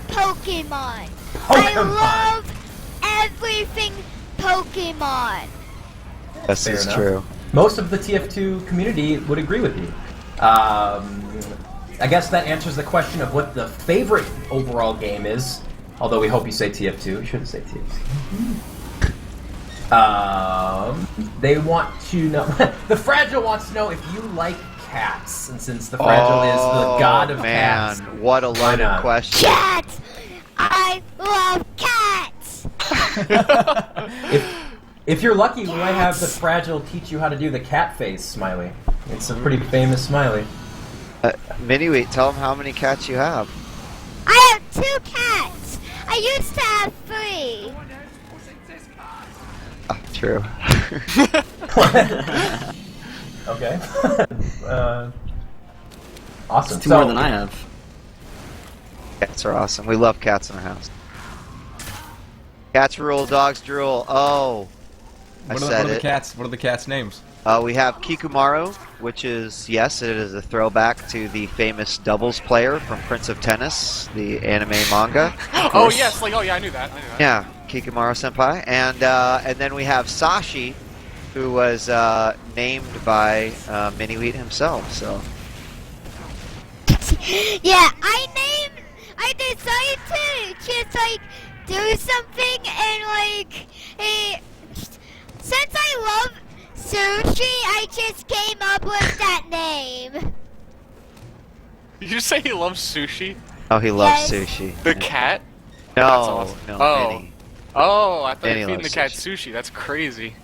Pokemon. I love everything Pokemon. This is true. Most of the TF2 community would agree with you. I guess that answers the question of what the favorite overall game is. Although we hope you say TF2. You shouldn't say TF2. They want to know. The Fragile wants to know if you like cats, and since the Fragile is the god of cats. What a loaded question. Cats! I love cats! If you're lucky, we might have the Fragile teach you how to do the cat face smiley. It's a pretty famous smiley. miniWHEAT, tell them how many cats you have. I have 2 cats! I used to have 3! True. Okay. Awesome. It's 2 more than I have. Cats are awesome. We love cats in our house. Cats rule, dogs drool. Oh, What are the cats' names? We have Kikumaru, which is, yes, it is a throwback to the famous doubles player from Prince of Tennis, the anime manga. Oh yes, I knew that. Yeah, Kikumaru senpai, and then we have Sashi, who was named by miniWHEAT himself. So. Yeah, I decided to just do something and since I love sushi, I just came up with that name. Did you say he loves sushi? Oh, he loves sushi. The cat? No, That's awesome. no, Minnie. Oh, I thought you were feeding loves the cat sushi. That's crazy.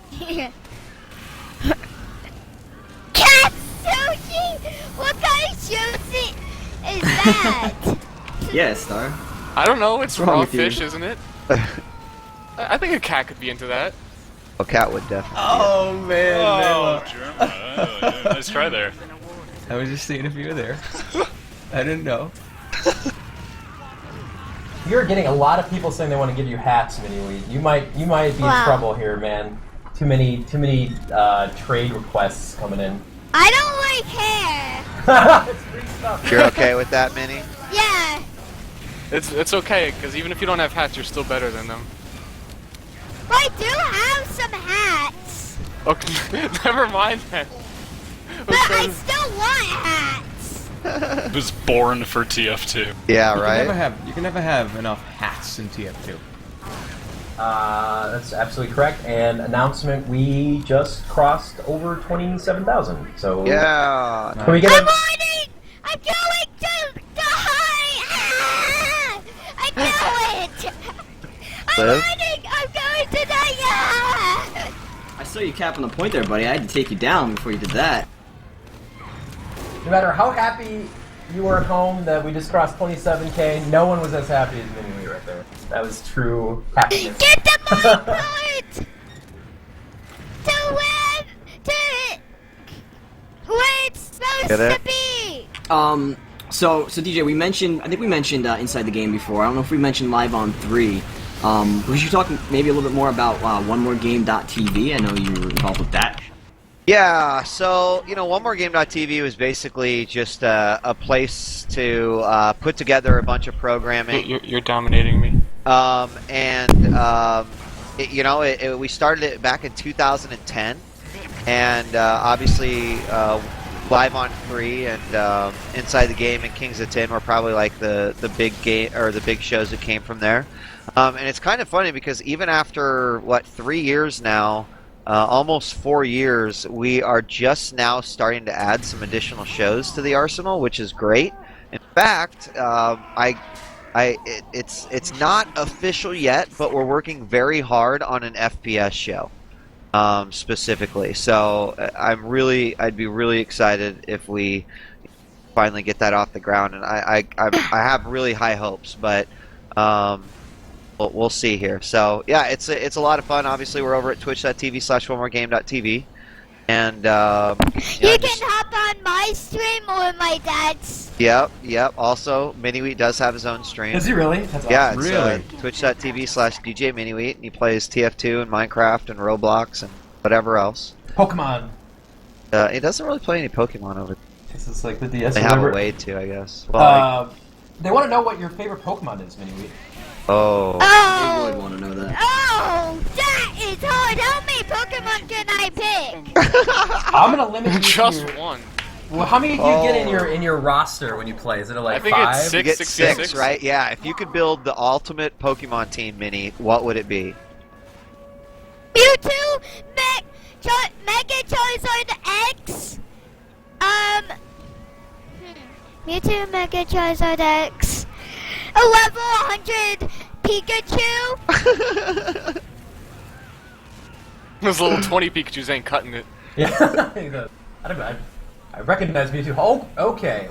Cat sushi? What kind of sushi is that? Yes, Star. I don't know. It's What's wrong raw with you? fish, isn't it? I think a cat could be into that. A cat would definitely. Oh man! Oh, German. Nice try there. I was just seeing if you were there. I didn't know. You're getting a lot of people saying they want to give you hats, miniWHEAT. You might be in trouble here, man. Too many trade requests coming in. I don't like hair. It's free stuff. You're okay with that, Mini? Yeah. It's okay, because even if you don't have hats, you're still better than them. But I do have some hats. Okay, never mind that. But I still want hats. It was born for TF2. Yeah, You right? can never have enough hats in TF2. That's absolutely correct. And announcement, we just crossed over 27,000. So Yeah. can we get I'm a... running! I'm going to die! Ah! I know it! I'm Liv? running! I'm going to die! Ah! I saw you capping the point there, buddy. I had to take you down before you did that. No matter how happy you were at home that we just crossed 27K, no one was as happy as miniWHEAT right there. That was true happiness. Get the money part! To where it's supposed Get it? to be! So DJ, I think we mentioned Inside the Game before. I don't know if we mentioned live on 3. We should talk maybe a little bit more about OneMoreGame.tv. I know you were involved with that. Yeah, so, OneMoreGame.tv was basically just a place to put together a bunch of programming. You're dominating me. We started it back in 2010, and obviously Live on 3 and Inside the Game and Kings of Tin were probably like the big game or the big shows that came from there. And it's kind of funny because even after 3 years now, almost 4 years, we are just now starting to add some additional shows to the arsenal, which is great. In fact, it's not official yet, but we're working very hard on an FPS show, specifically. So I'd be really excited if we finally get that off the ground, and I have really high hopes, but we'll see here. So yeah, it's a lot of fun. Obviously, we're over at twitch.tv/onemoregame.tv, and You can hop on my stream or my dad's. Yep. Also, miniWHEAT does have his own stream. Is he really? That's awesome. Yeah, it's Really? twitch.tv/djminiWHEAT, and he plays TF2 and Minecraft and Roblox and whatever else. Pokemon. He doesn't really play any Pokemon over there. This is like the DS. They have a way to, I guess. Well, They want to know what your favorite Pokemon is, miniWHEAT. oh. They Oh! would want to know that. Oh! That is hard! How many Pokemon can I pick? I'm gonna limit you Just to... one. Well, how many do you get in your roster when you play? Is it like I think 5? it's You get 666. 6, right? Yeah, if you could build the ultimate Pokemon team, Mini, what would it be? Mewtwo, Mega Charizard X. Mewtwo, Mega Charizard X. A level 100 Pikachu. Those little 20 Pikachus ain't cutting it. Yeah. I don't know. I recognize Mewtwo. Oh, okay.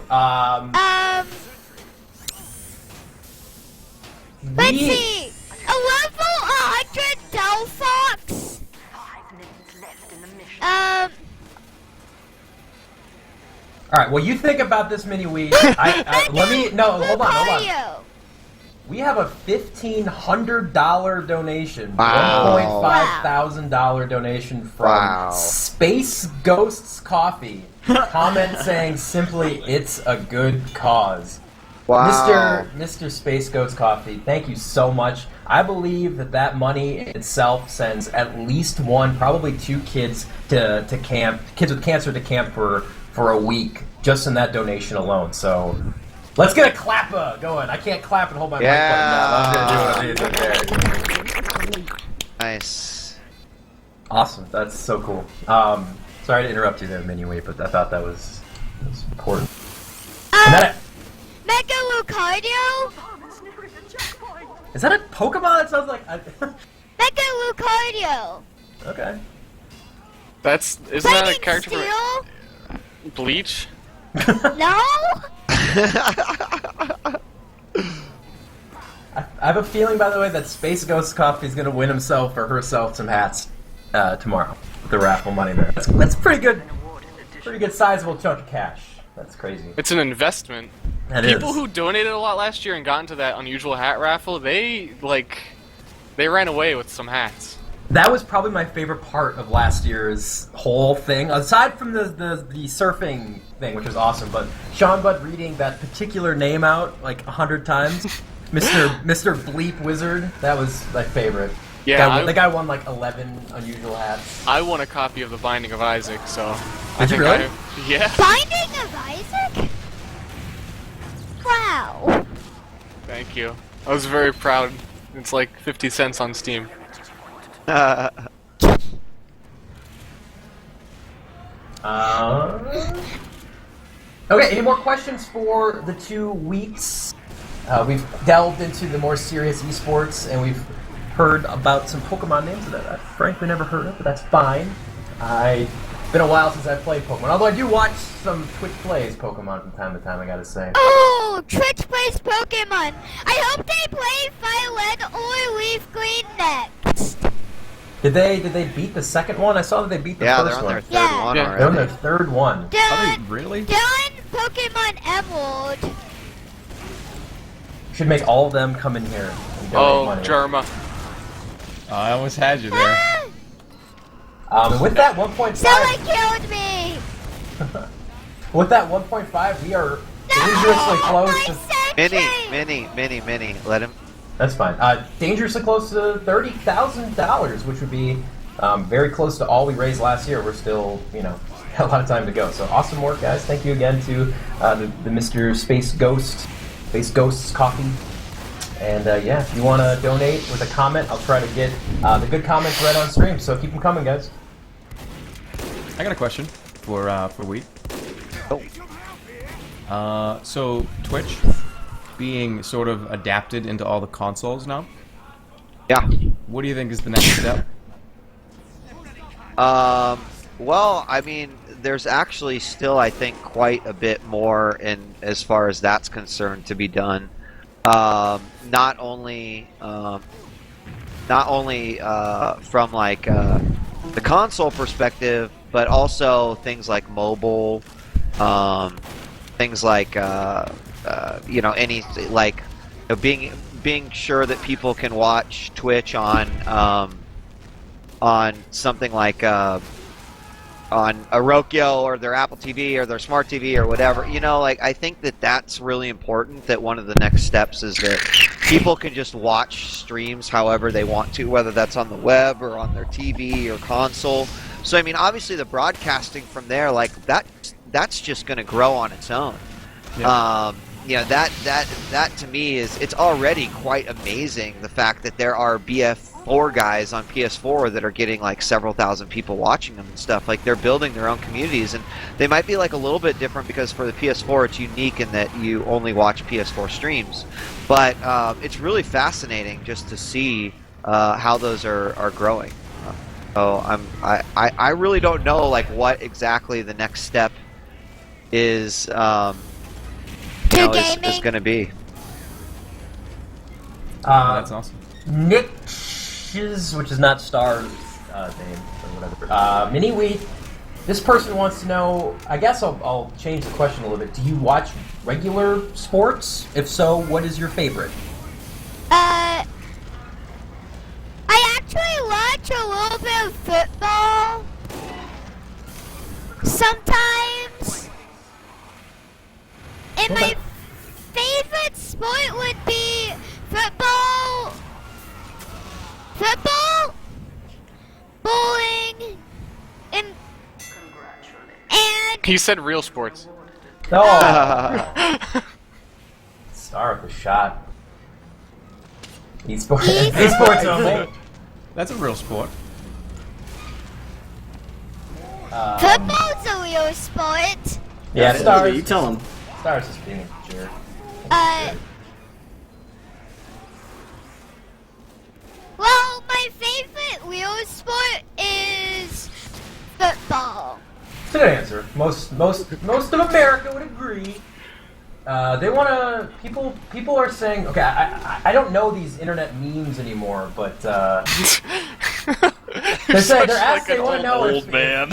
Let's see. A level 100 Delphox. All right. Well, you think about this, miniWHEAT. Hold on. Lucario. We have a $1,500 donation. Wow. $1,500 donation from Wow. Space Ghosts Coffee. Comment saying simply, "It's a good cause." Wow. Mr. Space Ghost Coffee, thank you so much. I believe that money itself sends at least one, probably 2 kids to camp, kids with cancer to camp for a week, just in that donation alone. So let's get a clapper going. I can't clap and hold my mic button down. I'm gonna do what I need to do there. Nice. Awesome, that's so cool. Sorry to interrupt you there, miniWHEAT, but I thought that was important. And that, Mega Lucario. is that a Pokemon? It sounds like... Mega Lucario. Okay. Isn't that a Lightning character from Steel? Bleach? No. I have a feeling, by the way, that Space Ghost Coffee is going to win himself or herself some hats tomorrow with the raffle money there. That's pretty good. Pretty good sizable chunk of cash. That's crazy. It's an investment. People who donated a lot last year and got into that unusual hat raffle, they ran away with some hats. That was probably my favorite part of last year's whole thing, aside from the surfing thing, which was awesome. But Sean Budd reading that particular name out like 100 times, Mr. Bleep Wizard, that was my favorite. Yeah, the guy won like 11 unusual hats. I won a copy of The Binding of Isaac, so. Did you really? Yeah. Binding of Isaac? Wow. Thank you. I was very proud. It's like 50 cents on Steam. Okay, any more questions for the 2 weeks? We've delved into the more serious esports, and we've heard about some Pokemon names that I've frankly never heard of, but that's fine. It's been a while since I've played Pokemon, although I do watch some Twitch plays Pokemon from time to time, I gotta say. Oh, Twitch plays Pokemon. I hope they play Violet or Leaf Green next. Did they beat the second one? I saw that they beat the first one. They're on their third one already. They're on their third one. Really? They're on Pokemon Emerald. Should make all of them come in here and donate money. Germa. I almost had you there. And with that 1.5... Someone killed me! With that 1.5, we are dangerously close to... Mini. Let him... That's fine. Dangerously close to $30,000, which would be very close to all we raised last year. We're still, a lot of time to go. So awesome work, guys. Thank you again to the Mr. Space Ghost's Coffee. And yeah, if you want to donate with a comment, I'll try to get the good comments read on stream. So keep them coming, guys. I got a question for Wheat. So Twitch being sort of adapted into all the consoles now. Yeah. What do you think is the next step? Well, I mean, there's actually still, I think, quite a bit more as far as that's concerned to be done. Not only from like the console perspective, but also things like mobile, things like being sure that people can watch Twitch on something like on a Roku or their Apple TV or their Smart TV or whatever. I think that's really important, that one of the next steps is that people can just watch streams however they want to, whether that's on the web or on their TV or console. So I mean, obviously the broadcasting from there, like that's just going to grow on its own. Yeah. That to me it's already quite amazing, the fact that there are BF4 guys on PS4 that are getting like several thousand people watching them and stuff. Like, they're building their own communities, and they might be like a little bit different because for the PS4 it's unique in that you only watch PS4 streams. But it's really fascinating just to see how those are growing. So I really don't know like what exactly the next step is. Is going to be. That's awesome. Nick's, which is not Star's name or whatever. miniWHEAT. This person wants to know. I guess I'll change the question a little bit. Do you watch regular sports? If so, what is your favorite? I actually watch a little bit of football. Sometimes. And my favorite sport would be football, bowling, and He said real sports. Oh! Star with a shot. Esports only. That's a real sport. Football's a real sport. Yeah, Stars. You tell him. Stars is being a jerk. Well, my favorite real sport is football. It's a good answer. Most of America would agree. They want to. People are saying. Okay, I don't know these internet memes anymore, but they say they're asked. They want to know old man.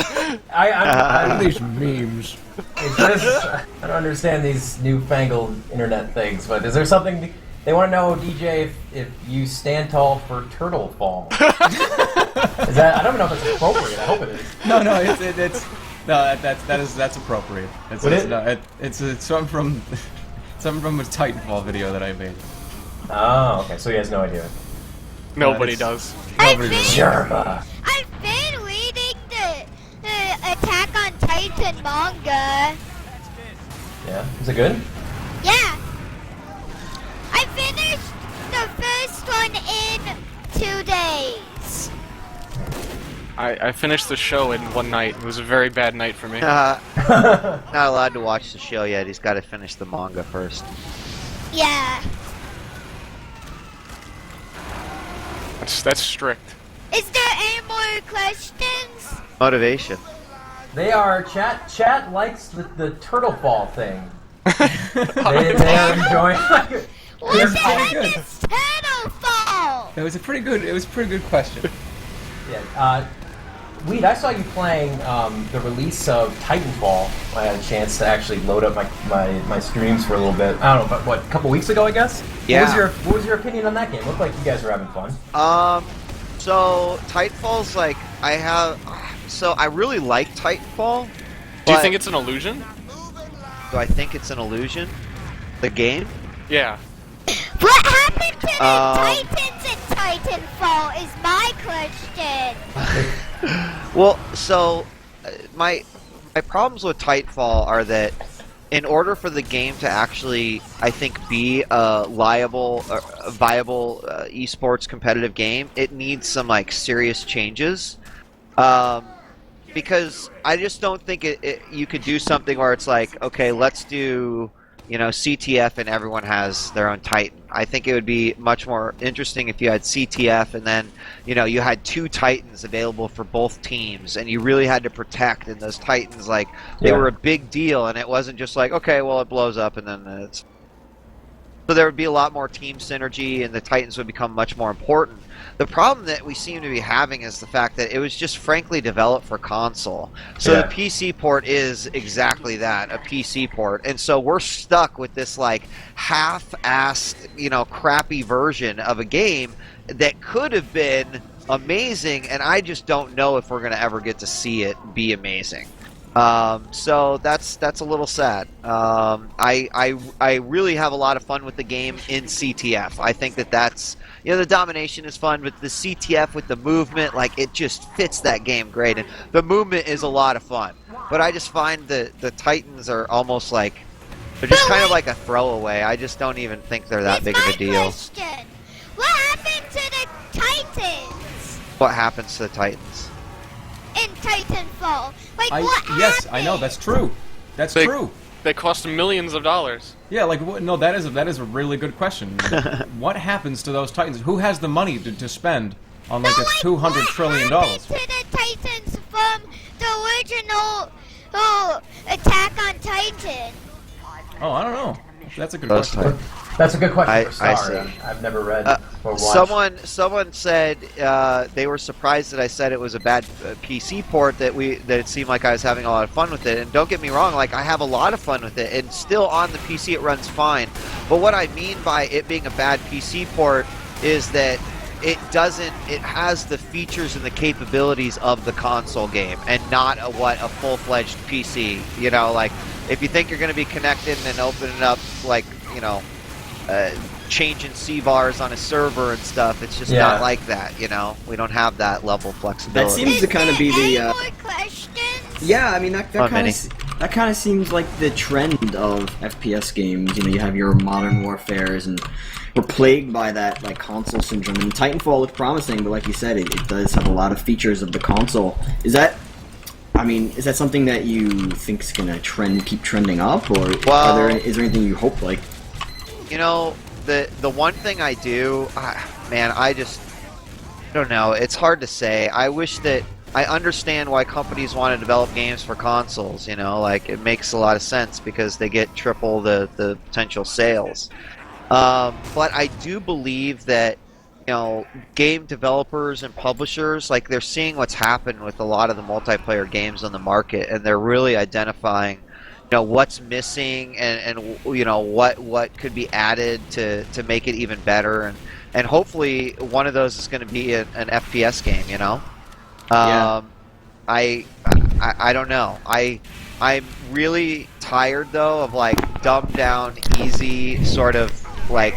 I These memes. I don't understand these newfangled internet things, but is there something they want to know, DJ, if you stand tall for turtle fall? Is that? I don't know if it's appropriate. I hope it is. No, it's no, that's appropriate. It's something from a Titanfall video that I made. Oh, okay. So he has no idea. Nobody does. I've Nobody been, does. I've been reading the Attack on Titan manga. Yeah. Is it good? Yeah. I finished the first one in 2 days. I finished the show in one night. It was a very bad night for me. Not allowed to watch the show yet. He's got to finish the manga first. Yeah. That's strict. Is there any more questions? Motivation. They are chat likes the turtle fall thing. they are enjoying. What the pretty heck good. is turtle fall? It was a pretty good question. Yeah. Weed, I saw you playing the release of Titanfall. I had a chance to actually load up my streams for a little bit. I don't know, but what, a couple weeks ago, I guess? Yeah. What was your opinion on that game? Looked like you guys were having fun. So Titanfall's like I really like Titanfall. Do you but think it's an illusion? Do I think it's an illusion? The game? Yeah. What happened to the Titans in Titanfall is my question. Well, so my problems with Titanfall are that in order for the game to actually, I think, be a viable esports competitive game, it needs some like serious changes. Because I just don't think you could do something where it's like, okay, let's do, CTF and everyone has their own Titan. I think it would be much more interesting if you had CTF and then, you had 2 Titans available for both teams and you really had to protect, and those Titans, like, they were a big deal, and it wasn't just like, okay, well, it blows up and then it's... So there would be a lot more team synergy and the Titans would become much more important. The problem that we seem to be having is the fact that it was just frankly developed for console. So the PC port is exactly that, a PC port. And so we're stuck with this like half-assed, crappy version of a game that could have been amazing, and I just don't know if we're going to ever get to see it be amazing. So that's a little sad. I really have a lot of fun with the game in CTF. I think that's the domination is fun, but the CTF with the movement, like, it just fits that game great, and the movement is a lot of fun. But I just find that the Titans are almost like, they're just kind of like a throwaway. I just don't even think they're that big of a deal. Question. What happened to the Titans What happens to the Titans? in Titanfall? Like, what Yes, happened? I know, that's true. That's They- true. They cost millions of dollars. Yeah, like, no, that is a really good question. What happens to those Titans? Who has the money to spend on like No, a $200 trillion? What happened to the Titans from the original Attack on Titan? Oh, I don't know. That's a good Those question. Titans. That's a good question for I Star. see. I've never read or watched. Someone said they were surprised that I said it was a bad PC port, that it seemed like I was having a lot of fun with it. And don't get me wrong, like, I have a lot of fun with it, and still on the PC it runs fine. But what I mean by it being a bad PC port is that it has the features and the capabilities of the console game, and not a full-fledged PC. Like, if you think you're going to be connected and opening up, like, changing C-bars on a server and stuff, it's just not like that, We don't have that level of flexibility. That seems to kind of be Any the... more questions? Yeah, I mean, that Mini. kind of seems like the trend of FPS games. You have your Modern Warfares, and we're plagued by that, like, console syndrome. And Titanfall looks promising, but like you said, it does have a lot of features of the console. Is that something that you think is going to keep trending up, or is there anything you hope, like? The one thing I do, man, I don't know. It's hard to say. I wish that I understand why companies want to develop games for consoles. Like, it makes a lot of sense because they get triple the potential sales. But I do believe that game developers and publishers, like, they're seeing what's happened with a lot of the multiplayer games on the market, and they're really identifying what's missing and what could be added to make it even better, and hopefully one of those is going to be an FPS game. I don't know. I'm really tired though of like dumbed down, easy sort of like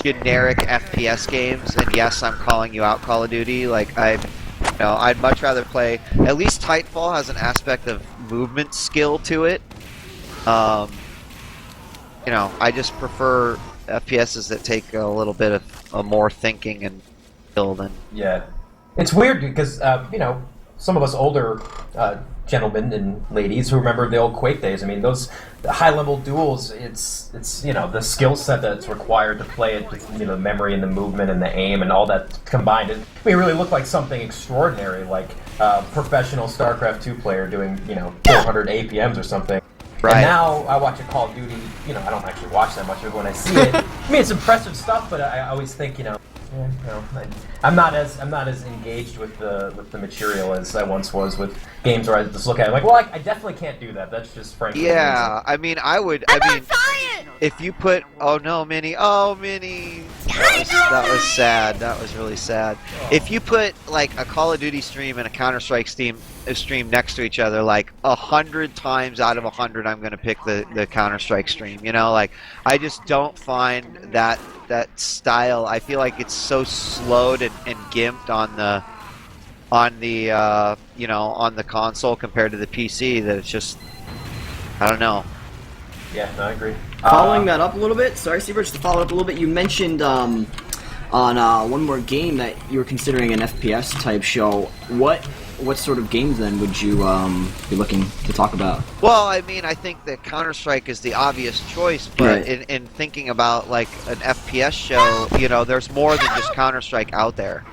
generic FPS games. And yes, I'm calling you out, Call of Duty. Like I'd much rather play. At least Titanfall has an aspect of movement skill to it. I just prefer FPSs that take a little bit of more thinking and skill than. Yeah, it's weird because some of us older gentlemen and ladies who remember the old Quake days. I mean, those high-level duels. It's the skill set that's required to play it. The memory and the movement and the aim and all that combined. It really looked like something extraordinary, like a professional StarCraft 2 player doing 400 APMs or something. Right. And now I watch a Call of Duty. I don't actually watch that much of it when I see it. I mean, it's impressive stuff, but I always think I'm not as engaged with the material as I once was with games where I just look at it like, well, I definitely can't do that. That's just frankly. Yeah, amazing. I mean, I mean, if you put, Minnie, that was sad. That was really sad. Oh. If you put like a Call of Duty stream and a Counter-Strike stream next to each other, like 100 times out of 100, I'm gonna pick the Counter-Strike stream. Like I just don't find that style. I feel like it's so slowed and gimped on the console compared to the PC that it's just, I don't know. Yeah, no, I agree. Following that up a little bit, sorry, Steve, just to follow up a little bit, you mentioned on one more game that you were considering an FPS type show. What sort of games then would you be looking to talk about? Well, I mean, I think that Counter-Strike is the obvious choice, but right. in thinking about like an FPS show, there's more than just Counter-Strike out there.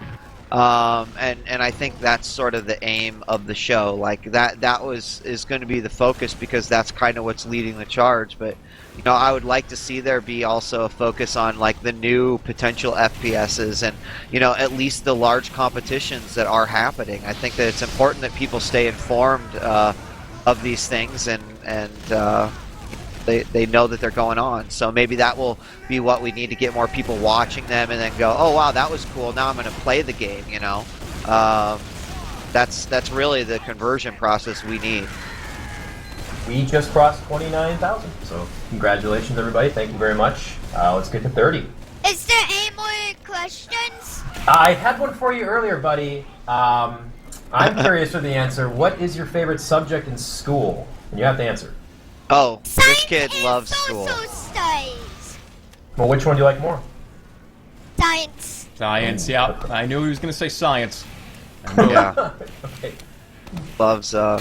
And I think that's sort of the aim of the show. Like that is going to be the focus because that's kind of what's leading the charge. But I would like to see there be also a focus on like the new potential FPSs and at least the large competitions that are happening. I think that it's important that people stay informed of these things and they know that they're going on. So maybe that will be what we need to get more people watching them and then go, oh wow, that was cool. Now I'm going to play the game. That's really the conversion process we need. We just crossed 29,000, so congratulations, everybody. Thank you very much. Let's get to 30. Is there any more questions? I had one for you earlier, buddy. I'm curious for the answer. What is your favorite subject in school? And you have to answer. Oh, Science this kid loves school. Studies. Well, which one do you like more? Science. Science, yeah. I knew he was going to say science. Yeah. Okay. Loves school.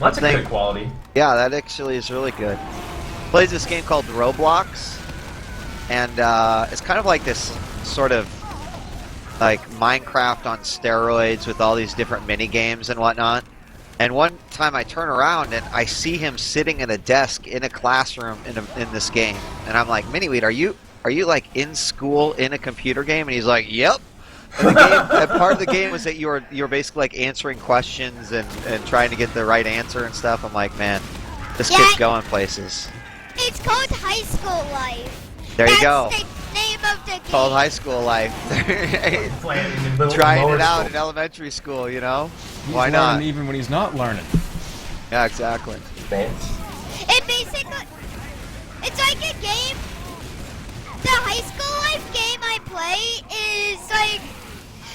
Well, that's a good quality. Yeah, that actually is really good. Plays this game called Roblox, and it's kind of like this sort of like Minecraft on steroids with all these different mini games and whatnot. And one time I turn around and I see him sitting at a desk in a classroom in this game, and I'm like, miniWHEAT, are you like in school in a computer game? And he's like, yep. And part of the game was that you were basically like answering questions and trying to get the right answer and stuff. I'm like, man, this kid's going places. It's called High School Life. There you go. That's the name of the game. Called High School Life. Trying it out in elementary school, Why He's not? learning even when he's not learning. Yeah, exactly. It basically, it's like a game. The High School Life game I play is like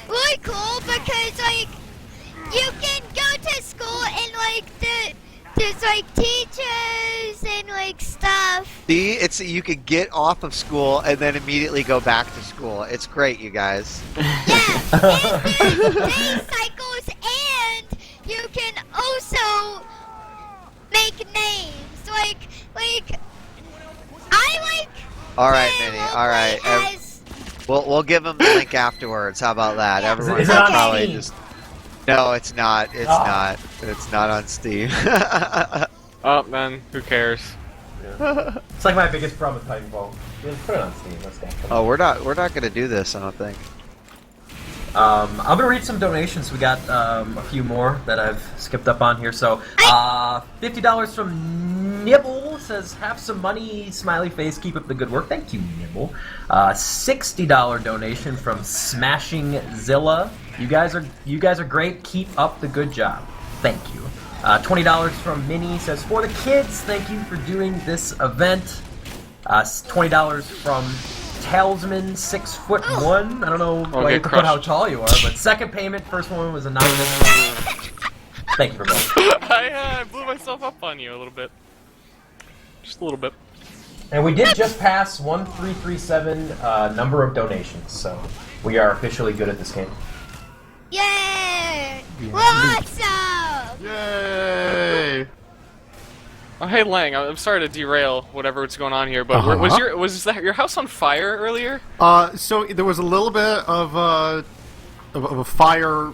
really cool because like you can go to school and like there's like teachers and like stuff. See, you could get off of school and then immediately go back to school. It's great, you guys. Yeah, and there's day cycles and you can also make names. Like I like. All right, Minnie. All right. We'll give him the link afterwards. How about that? Everyone Is it on probably Steam? just. No, it's not. It's not. It's not on Steam. Oh man, who cares? It's like my biggest problem with Titanfall. Just put it on Steam. Let's go. Oh, we're not gonna do this. I don't think. I'm gonna read some donations. We got a few more that I've skipped up on here. So, $50 from Nibble says, "Have some money, smiley face. Keep up the good work." Thank you, Nibble. $60 donation from Smashing Zilla. You guys are great. Keep up the good job. Thank you. $20 from Minnie says, "For the kids, thank you for doing this event." $20 from Talisman 6'1". I don't know why you have to put how tall you are, but second payment, first one was anonymous. Thank you for both. I blew myself up on you a little bit. Just a little bit. And we did just pass 1337 number of donations, so we are officially good at this game. Yay! Awesome! Yay! Oh, hey Lang, I'm sorry to derail whatever's going on here, but was that your house on fire earlier? So there was a little bit of a fire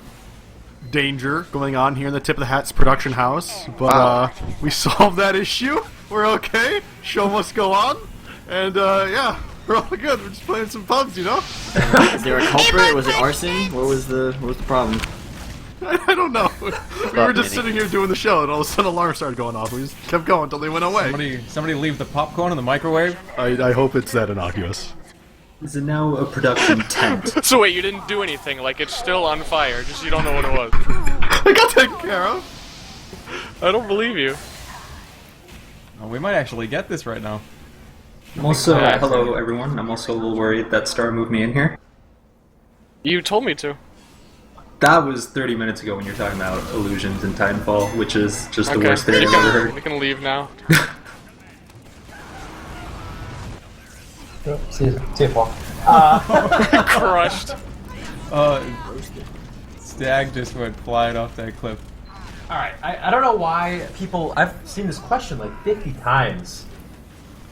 danger going on here in the Tip of the Hat's production house, but we solved that issue. We're okay. Show must go on, and yeah, we're all good. We're just playing some pubs, you know. Is there a culprit? Was it arson? What was the problem? I don't know. We were just sitting here doing the show, and all of a sudden, alarm started going off. We just kept going until they went away. Somebody leave the popcorn in the microwave. I hope it's that innocuous. Is it now a production tent? So wait, you didn't do anything? Like it's still on fire? Just you don't know what it was? I got taken care of. I don't believe you. Oh, we might actually get this right now. I'm also hello everyone. I'm also a little worried that Star moved me in here. You told me to. That was 30 minutes ago when you were talking about illusions in Titanfall, which is just the worst thing I've ever heard. We can leave now. See you, Paul. Crushed. Stag just went flying off that cliff. Alright, I don't know why people... I've seen this question like 50 times.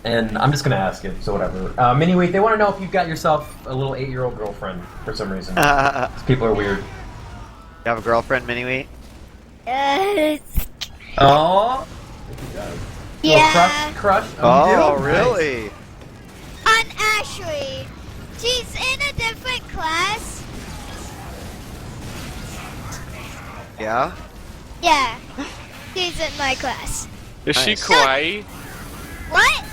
And I'm just gonna ask it, so whatever. miniWHEAT, they want to know if you've got yourself a little 8-year-old girlfriend for some reason. People are weird. You have a girlfriend, miniWHEAT? Oh. Yeah. Crush. Oh, really? On Ashley. She's in a different class. Yeah? Yeah. She's in my class. Is she kawaii? What?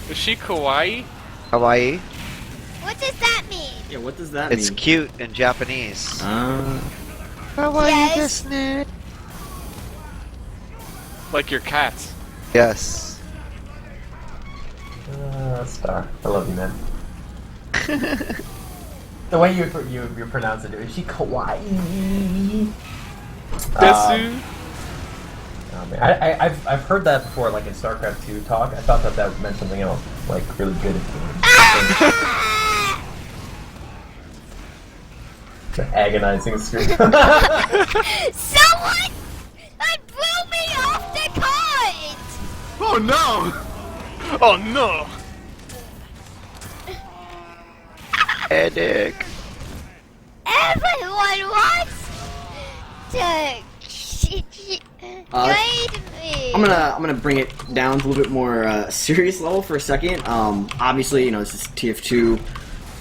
Is she kawaii? Hawaii? What does that mean? Yeah, what does that mean? It's cute in Japanese. Yes. Like your cats. Yes. Star. I love you, man. The way you pronounce it, is she kawaii? Desu. Oh, man. I've heard that before, like in StarCraft 2 talk. I thought that meant something else, like really good. It's an agonizing scream. Someone blew me off the cart! Oh no! Oh no! Headache. Everyone wants to grade me. I'm gonna bring it down to a little bit more serious level for a second. Obviously, you know, this is TF2.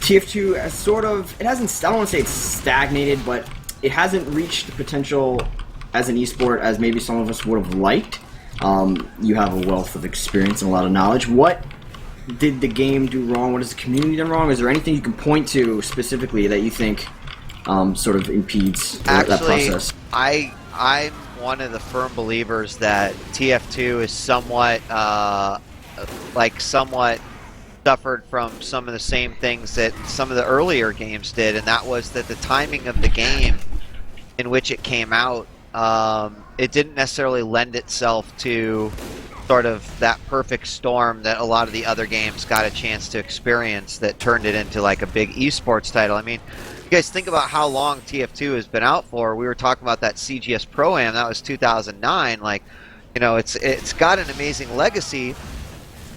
TF2 has sort of, it hasn't, I don't want to say it's stagnated, but it hasn't reached the potential as an esport as maybe some of us would have liked. You have a wealth of experience and a lot of knowledge. What did the game do wrong? What has the community done wrong? Is there anything you can point to specifically that you think sort of impedes that process? I'm one of the firm believers that TF2 is somewhat suffered from some of the same things that some of the earlier games did, and that was that the timing of the game in which it came out, it didn't necessarily lend itself to sort of that perfect storm that a lot of the other games got a chance to experience that turned it into like a big esports title. I mean, you guys think about how long TF2 has been out for. We were talking about that CGS Pro-Am, that was 2009. Like, you know, it's got an amazing legacy,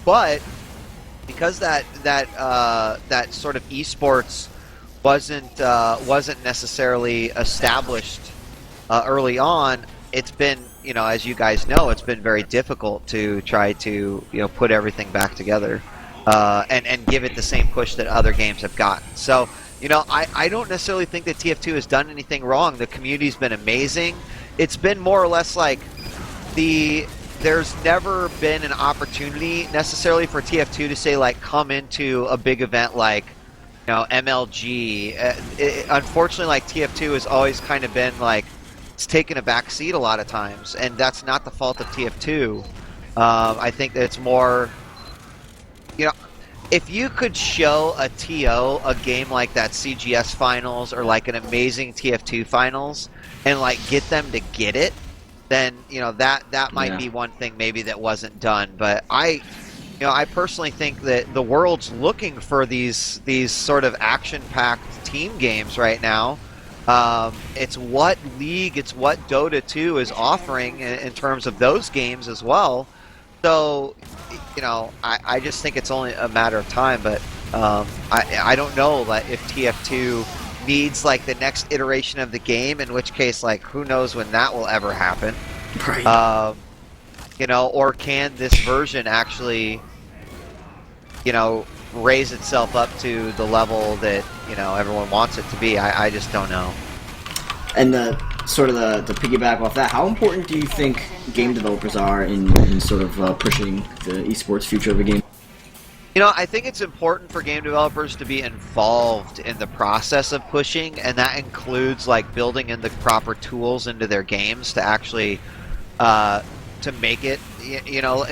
but because that sort of esports wasn't necessarily established early on, it's been, you know, as you guys know, it's been very difficult to try to, you know, put everything back together and give it the same push that other games have gotten. So You know, I don't necessarily think that TF2 has done anything wrong. The community's been amazing. It's been more or less like there's never been an opportunity necessarily for TF2 to say, like, come into a big event like, you know, MLG. Unfortunately, like, TF2 has always kind of been like, it's taken a back seat a lot of times, and that's not the fault of TF2. I think that it's more, you know, if you could show a TO a game like that CGS finals or like an amazing TF2 finals and like get them to get it, then, you know, that might be one thing maybe that wasn't done. But I personally think that the world's looking for these sort of action-packed team games right now. It's what League, it's what Dota 2 is offering in terms of those games as well. So, you know, I just think it's only a matter of time. But I don't know if TF2 needs like the next iteration of the game, in which case, like, who knows when that will ever happen. Right. You know, or can this version actually, you know, raise itself up to the level that, you know, everyone wants it to be? I just don't know. And sort of the piggyback off that, how important do you think game developers are in sort of pushing the esports future of the game? You know, I think it's important for game developers to be involved in the process of pushing, and that includes like building in the proper tools into their games to actually to make it. You know,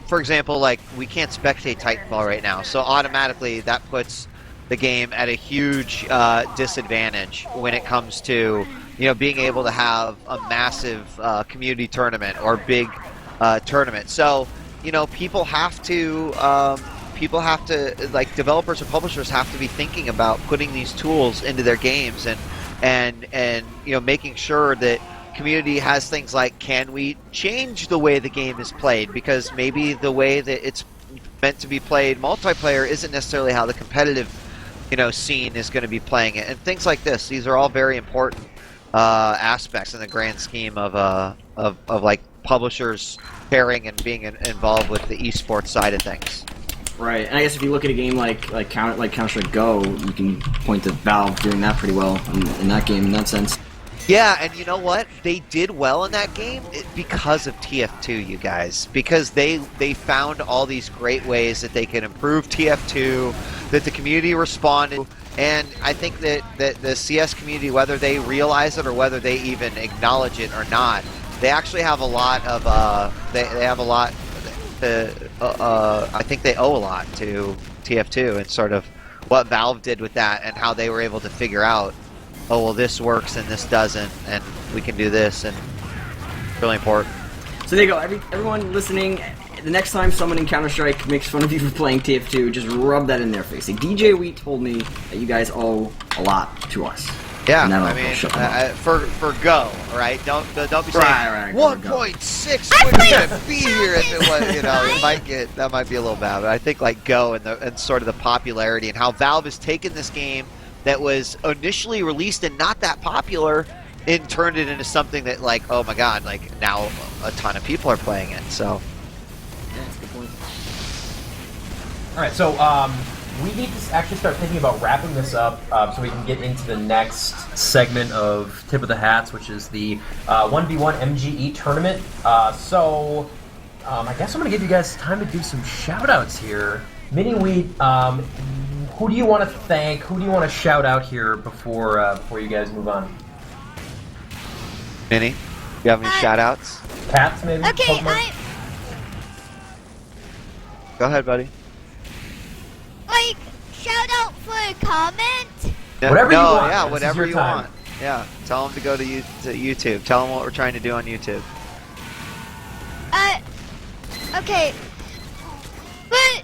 for example, like, we can't spectate Titanfall right now, so automatically that puts the game at a huge disadvantage when it comes to, you know, being able to have a massive community tournament or big tournament. So, you know, people have to, like, developers or publishers have to be thinking about putting these tools into their games and you know, making sure that community has things like, can we change the way the game is played? Because maybe the way that it's meant to be played multiplayer isn't necessarily how the competitive, you know, scene is going to be playing it, and things like this. These are all very important aspects in the grand scheme of like publishers caring and being involved with the esports side of things. Right, and I guess if you look at a game like Counter-Strike Go, you can point to Valve doing that pretty well in that game, in that sense. Yeah, and you know what? They did well in that game because of TF2, you guys. Because they found all these great ways that they can improve TF2, that the community responded, and I think that the CS community, whether they realize it or whether they even acknowledge it or not, they actually have a lot of they have a lot to, I think they owe a lot to TF2 and sort of what Valve did with that and how they were able to figure out, oh, well, this works and this doesn't, and we can do this, and it's really important. So there you go, everyone listening, the next time someone in Counter-Strike makes fun of you for playing TF2, just rub that in their face. Like, djWHEAT told me that you guys owe a lot to us. Yeah, I mean, for Go, right? Don't be saying right, 1.6 wouldn't even be here if it was, you know, that might be a little bad, but I think like Go and sort of the popularity and how Valve has taken this game that was initially released and not that popular and turned it into something that, like, oh my god, like, now a ton of people are playing it, so. Yeah, that's a good point. Alright, so we need to actually start thinking about wrapping this up so we can get into the next segment of Tip of the Hats, which is the 1v1 MGE tournament. So I guess I'm going to give you guys time to do some shout-outs here. miniWHEAT, who do you want to thank? Who do you want to shout out here before you guys move on? Minnie, you have any shout-outs? Pats, maybe? Okay, Pokemon? Go ahead, buddy. Like, shout out for a comment? Whatever you want. Yeah, this whatever is your you time. want. Yeah, tell them to go to YouTube. Tell them what we're trying to do on YouTube. Okay. But...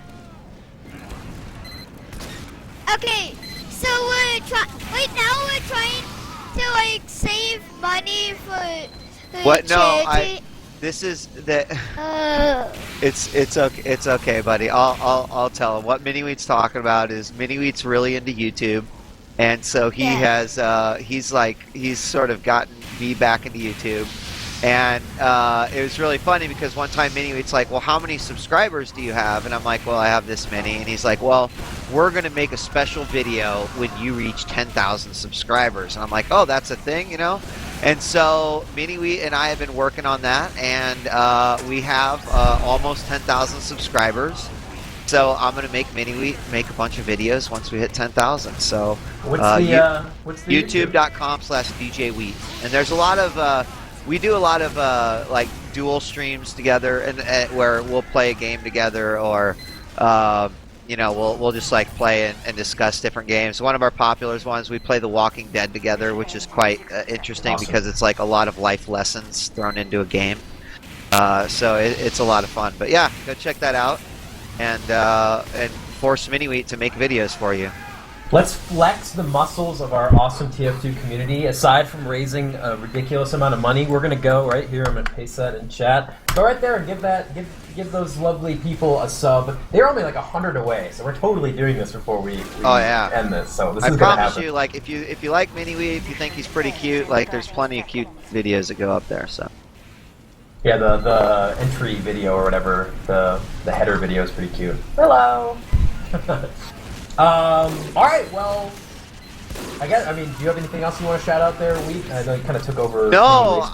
Okay, so right now we're trying to, like, save money for What? No, charity. this is the. It's okay, buddy. I'll tell him what miniWHEAT's talking about. Is miniWHEAT's really into YouTube, and so he has he's sort of gotten me back into YouTube, And it was really funny because one time miniWHEAT's like, well, how many subscribers do you have? And I'm like, well, I have this many. And he's like, well, we're going to make a special video when you reach 10,000 subscribers. And I'm like, oh, that's a thing, you know? And so miniWHEAT and I have been working on that, and we have almost 10,000 subscribers. So I'm going to make miniWHEAT make a bunch of videos once we hit 10,000. So what's the YouTube.com/djWHEAT. And there's a lot of... we do a lot of like dual streams together, and where we'll play a game together, or you know, we'll just like play and discuss different games. One of our popular ones, we play The Walking Dead together, which is quite interesting because it's like a lot of life lessons thrown into a game. So it's a lot of fun. But yeah, go check that out, and force miniWHEAT to make videos for you. Let's flex the muscles of our awesome TF2 community. Aside from raising a ridiculous amount of money, we're gonna go right here. I'm gonna paste that in chat. Go right there and give those lovely people a sub. They're only like 100 away, so we're totally doing this before we end this. So this is gonna happen. I promise you, like if you like miniWHEAT, if you think he's pretty cute, like there's plenty of cute videos that go up there. So yeah, the entry video or whatever, the header video is pretty cute. Hello. All right. Well, I mean, do you have anything else you want to shout out there? I know you kind of took over. No,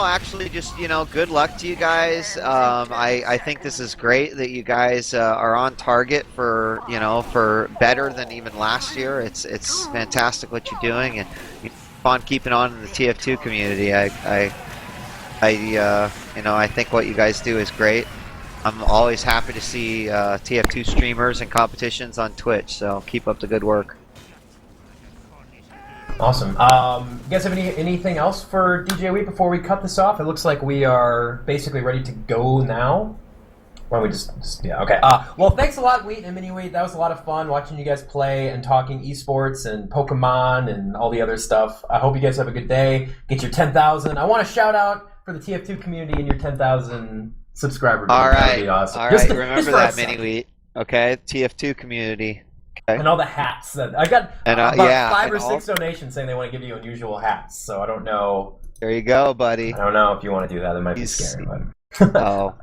actually, just good luck to you guys. I think this is great that you guys are on target for for better than even last year. It's fantastic what you're doing, and keep on keeping on in the TF2 community. I think what you guys do is great. I'm always happy to see TF2 streamers and competitions on Twitch, so keep up the good work. Awesome. You guys have anything else for djWHEAT before we cut this off? It looks like we are basically ready to go now. Why don't we just yeah, okay. Well, thanks a lot, Wheat and miniWHEAT. That was a lot of fun watching you guys play and talking esports and Pokemon and all the other stuff. I hope you guys have a good day. Get your 10,000. I want a shout out for the TF2 community and your 10,000 subscriber. All right, that'd be awesome. All right. Remember that, miniWHEAT. Okay, TF2 community. Okay. And all the hats that I got about yeah, 5 or 6 donations saying they want to give you unusual hats. So I don't know. There you go, buddy. I don't know if you want to do that. That might be scary. But... oh.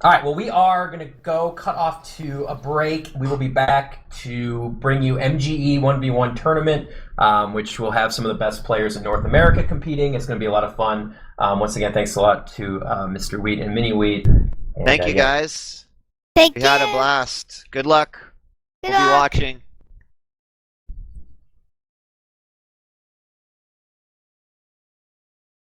All right. Well, we are going to go cut off to a break. We will be back to bring you MGE 1v1 tournament, which will have some of the best players in North America competing. It's going to be a lot of fun. Once again, thanks a lot to Mr. Wheat and miniWHEAT. Thank you, guys. Thank you. We had a blast. Good luck. We'll be watching.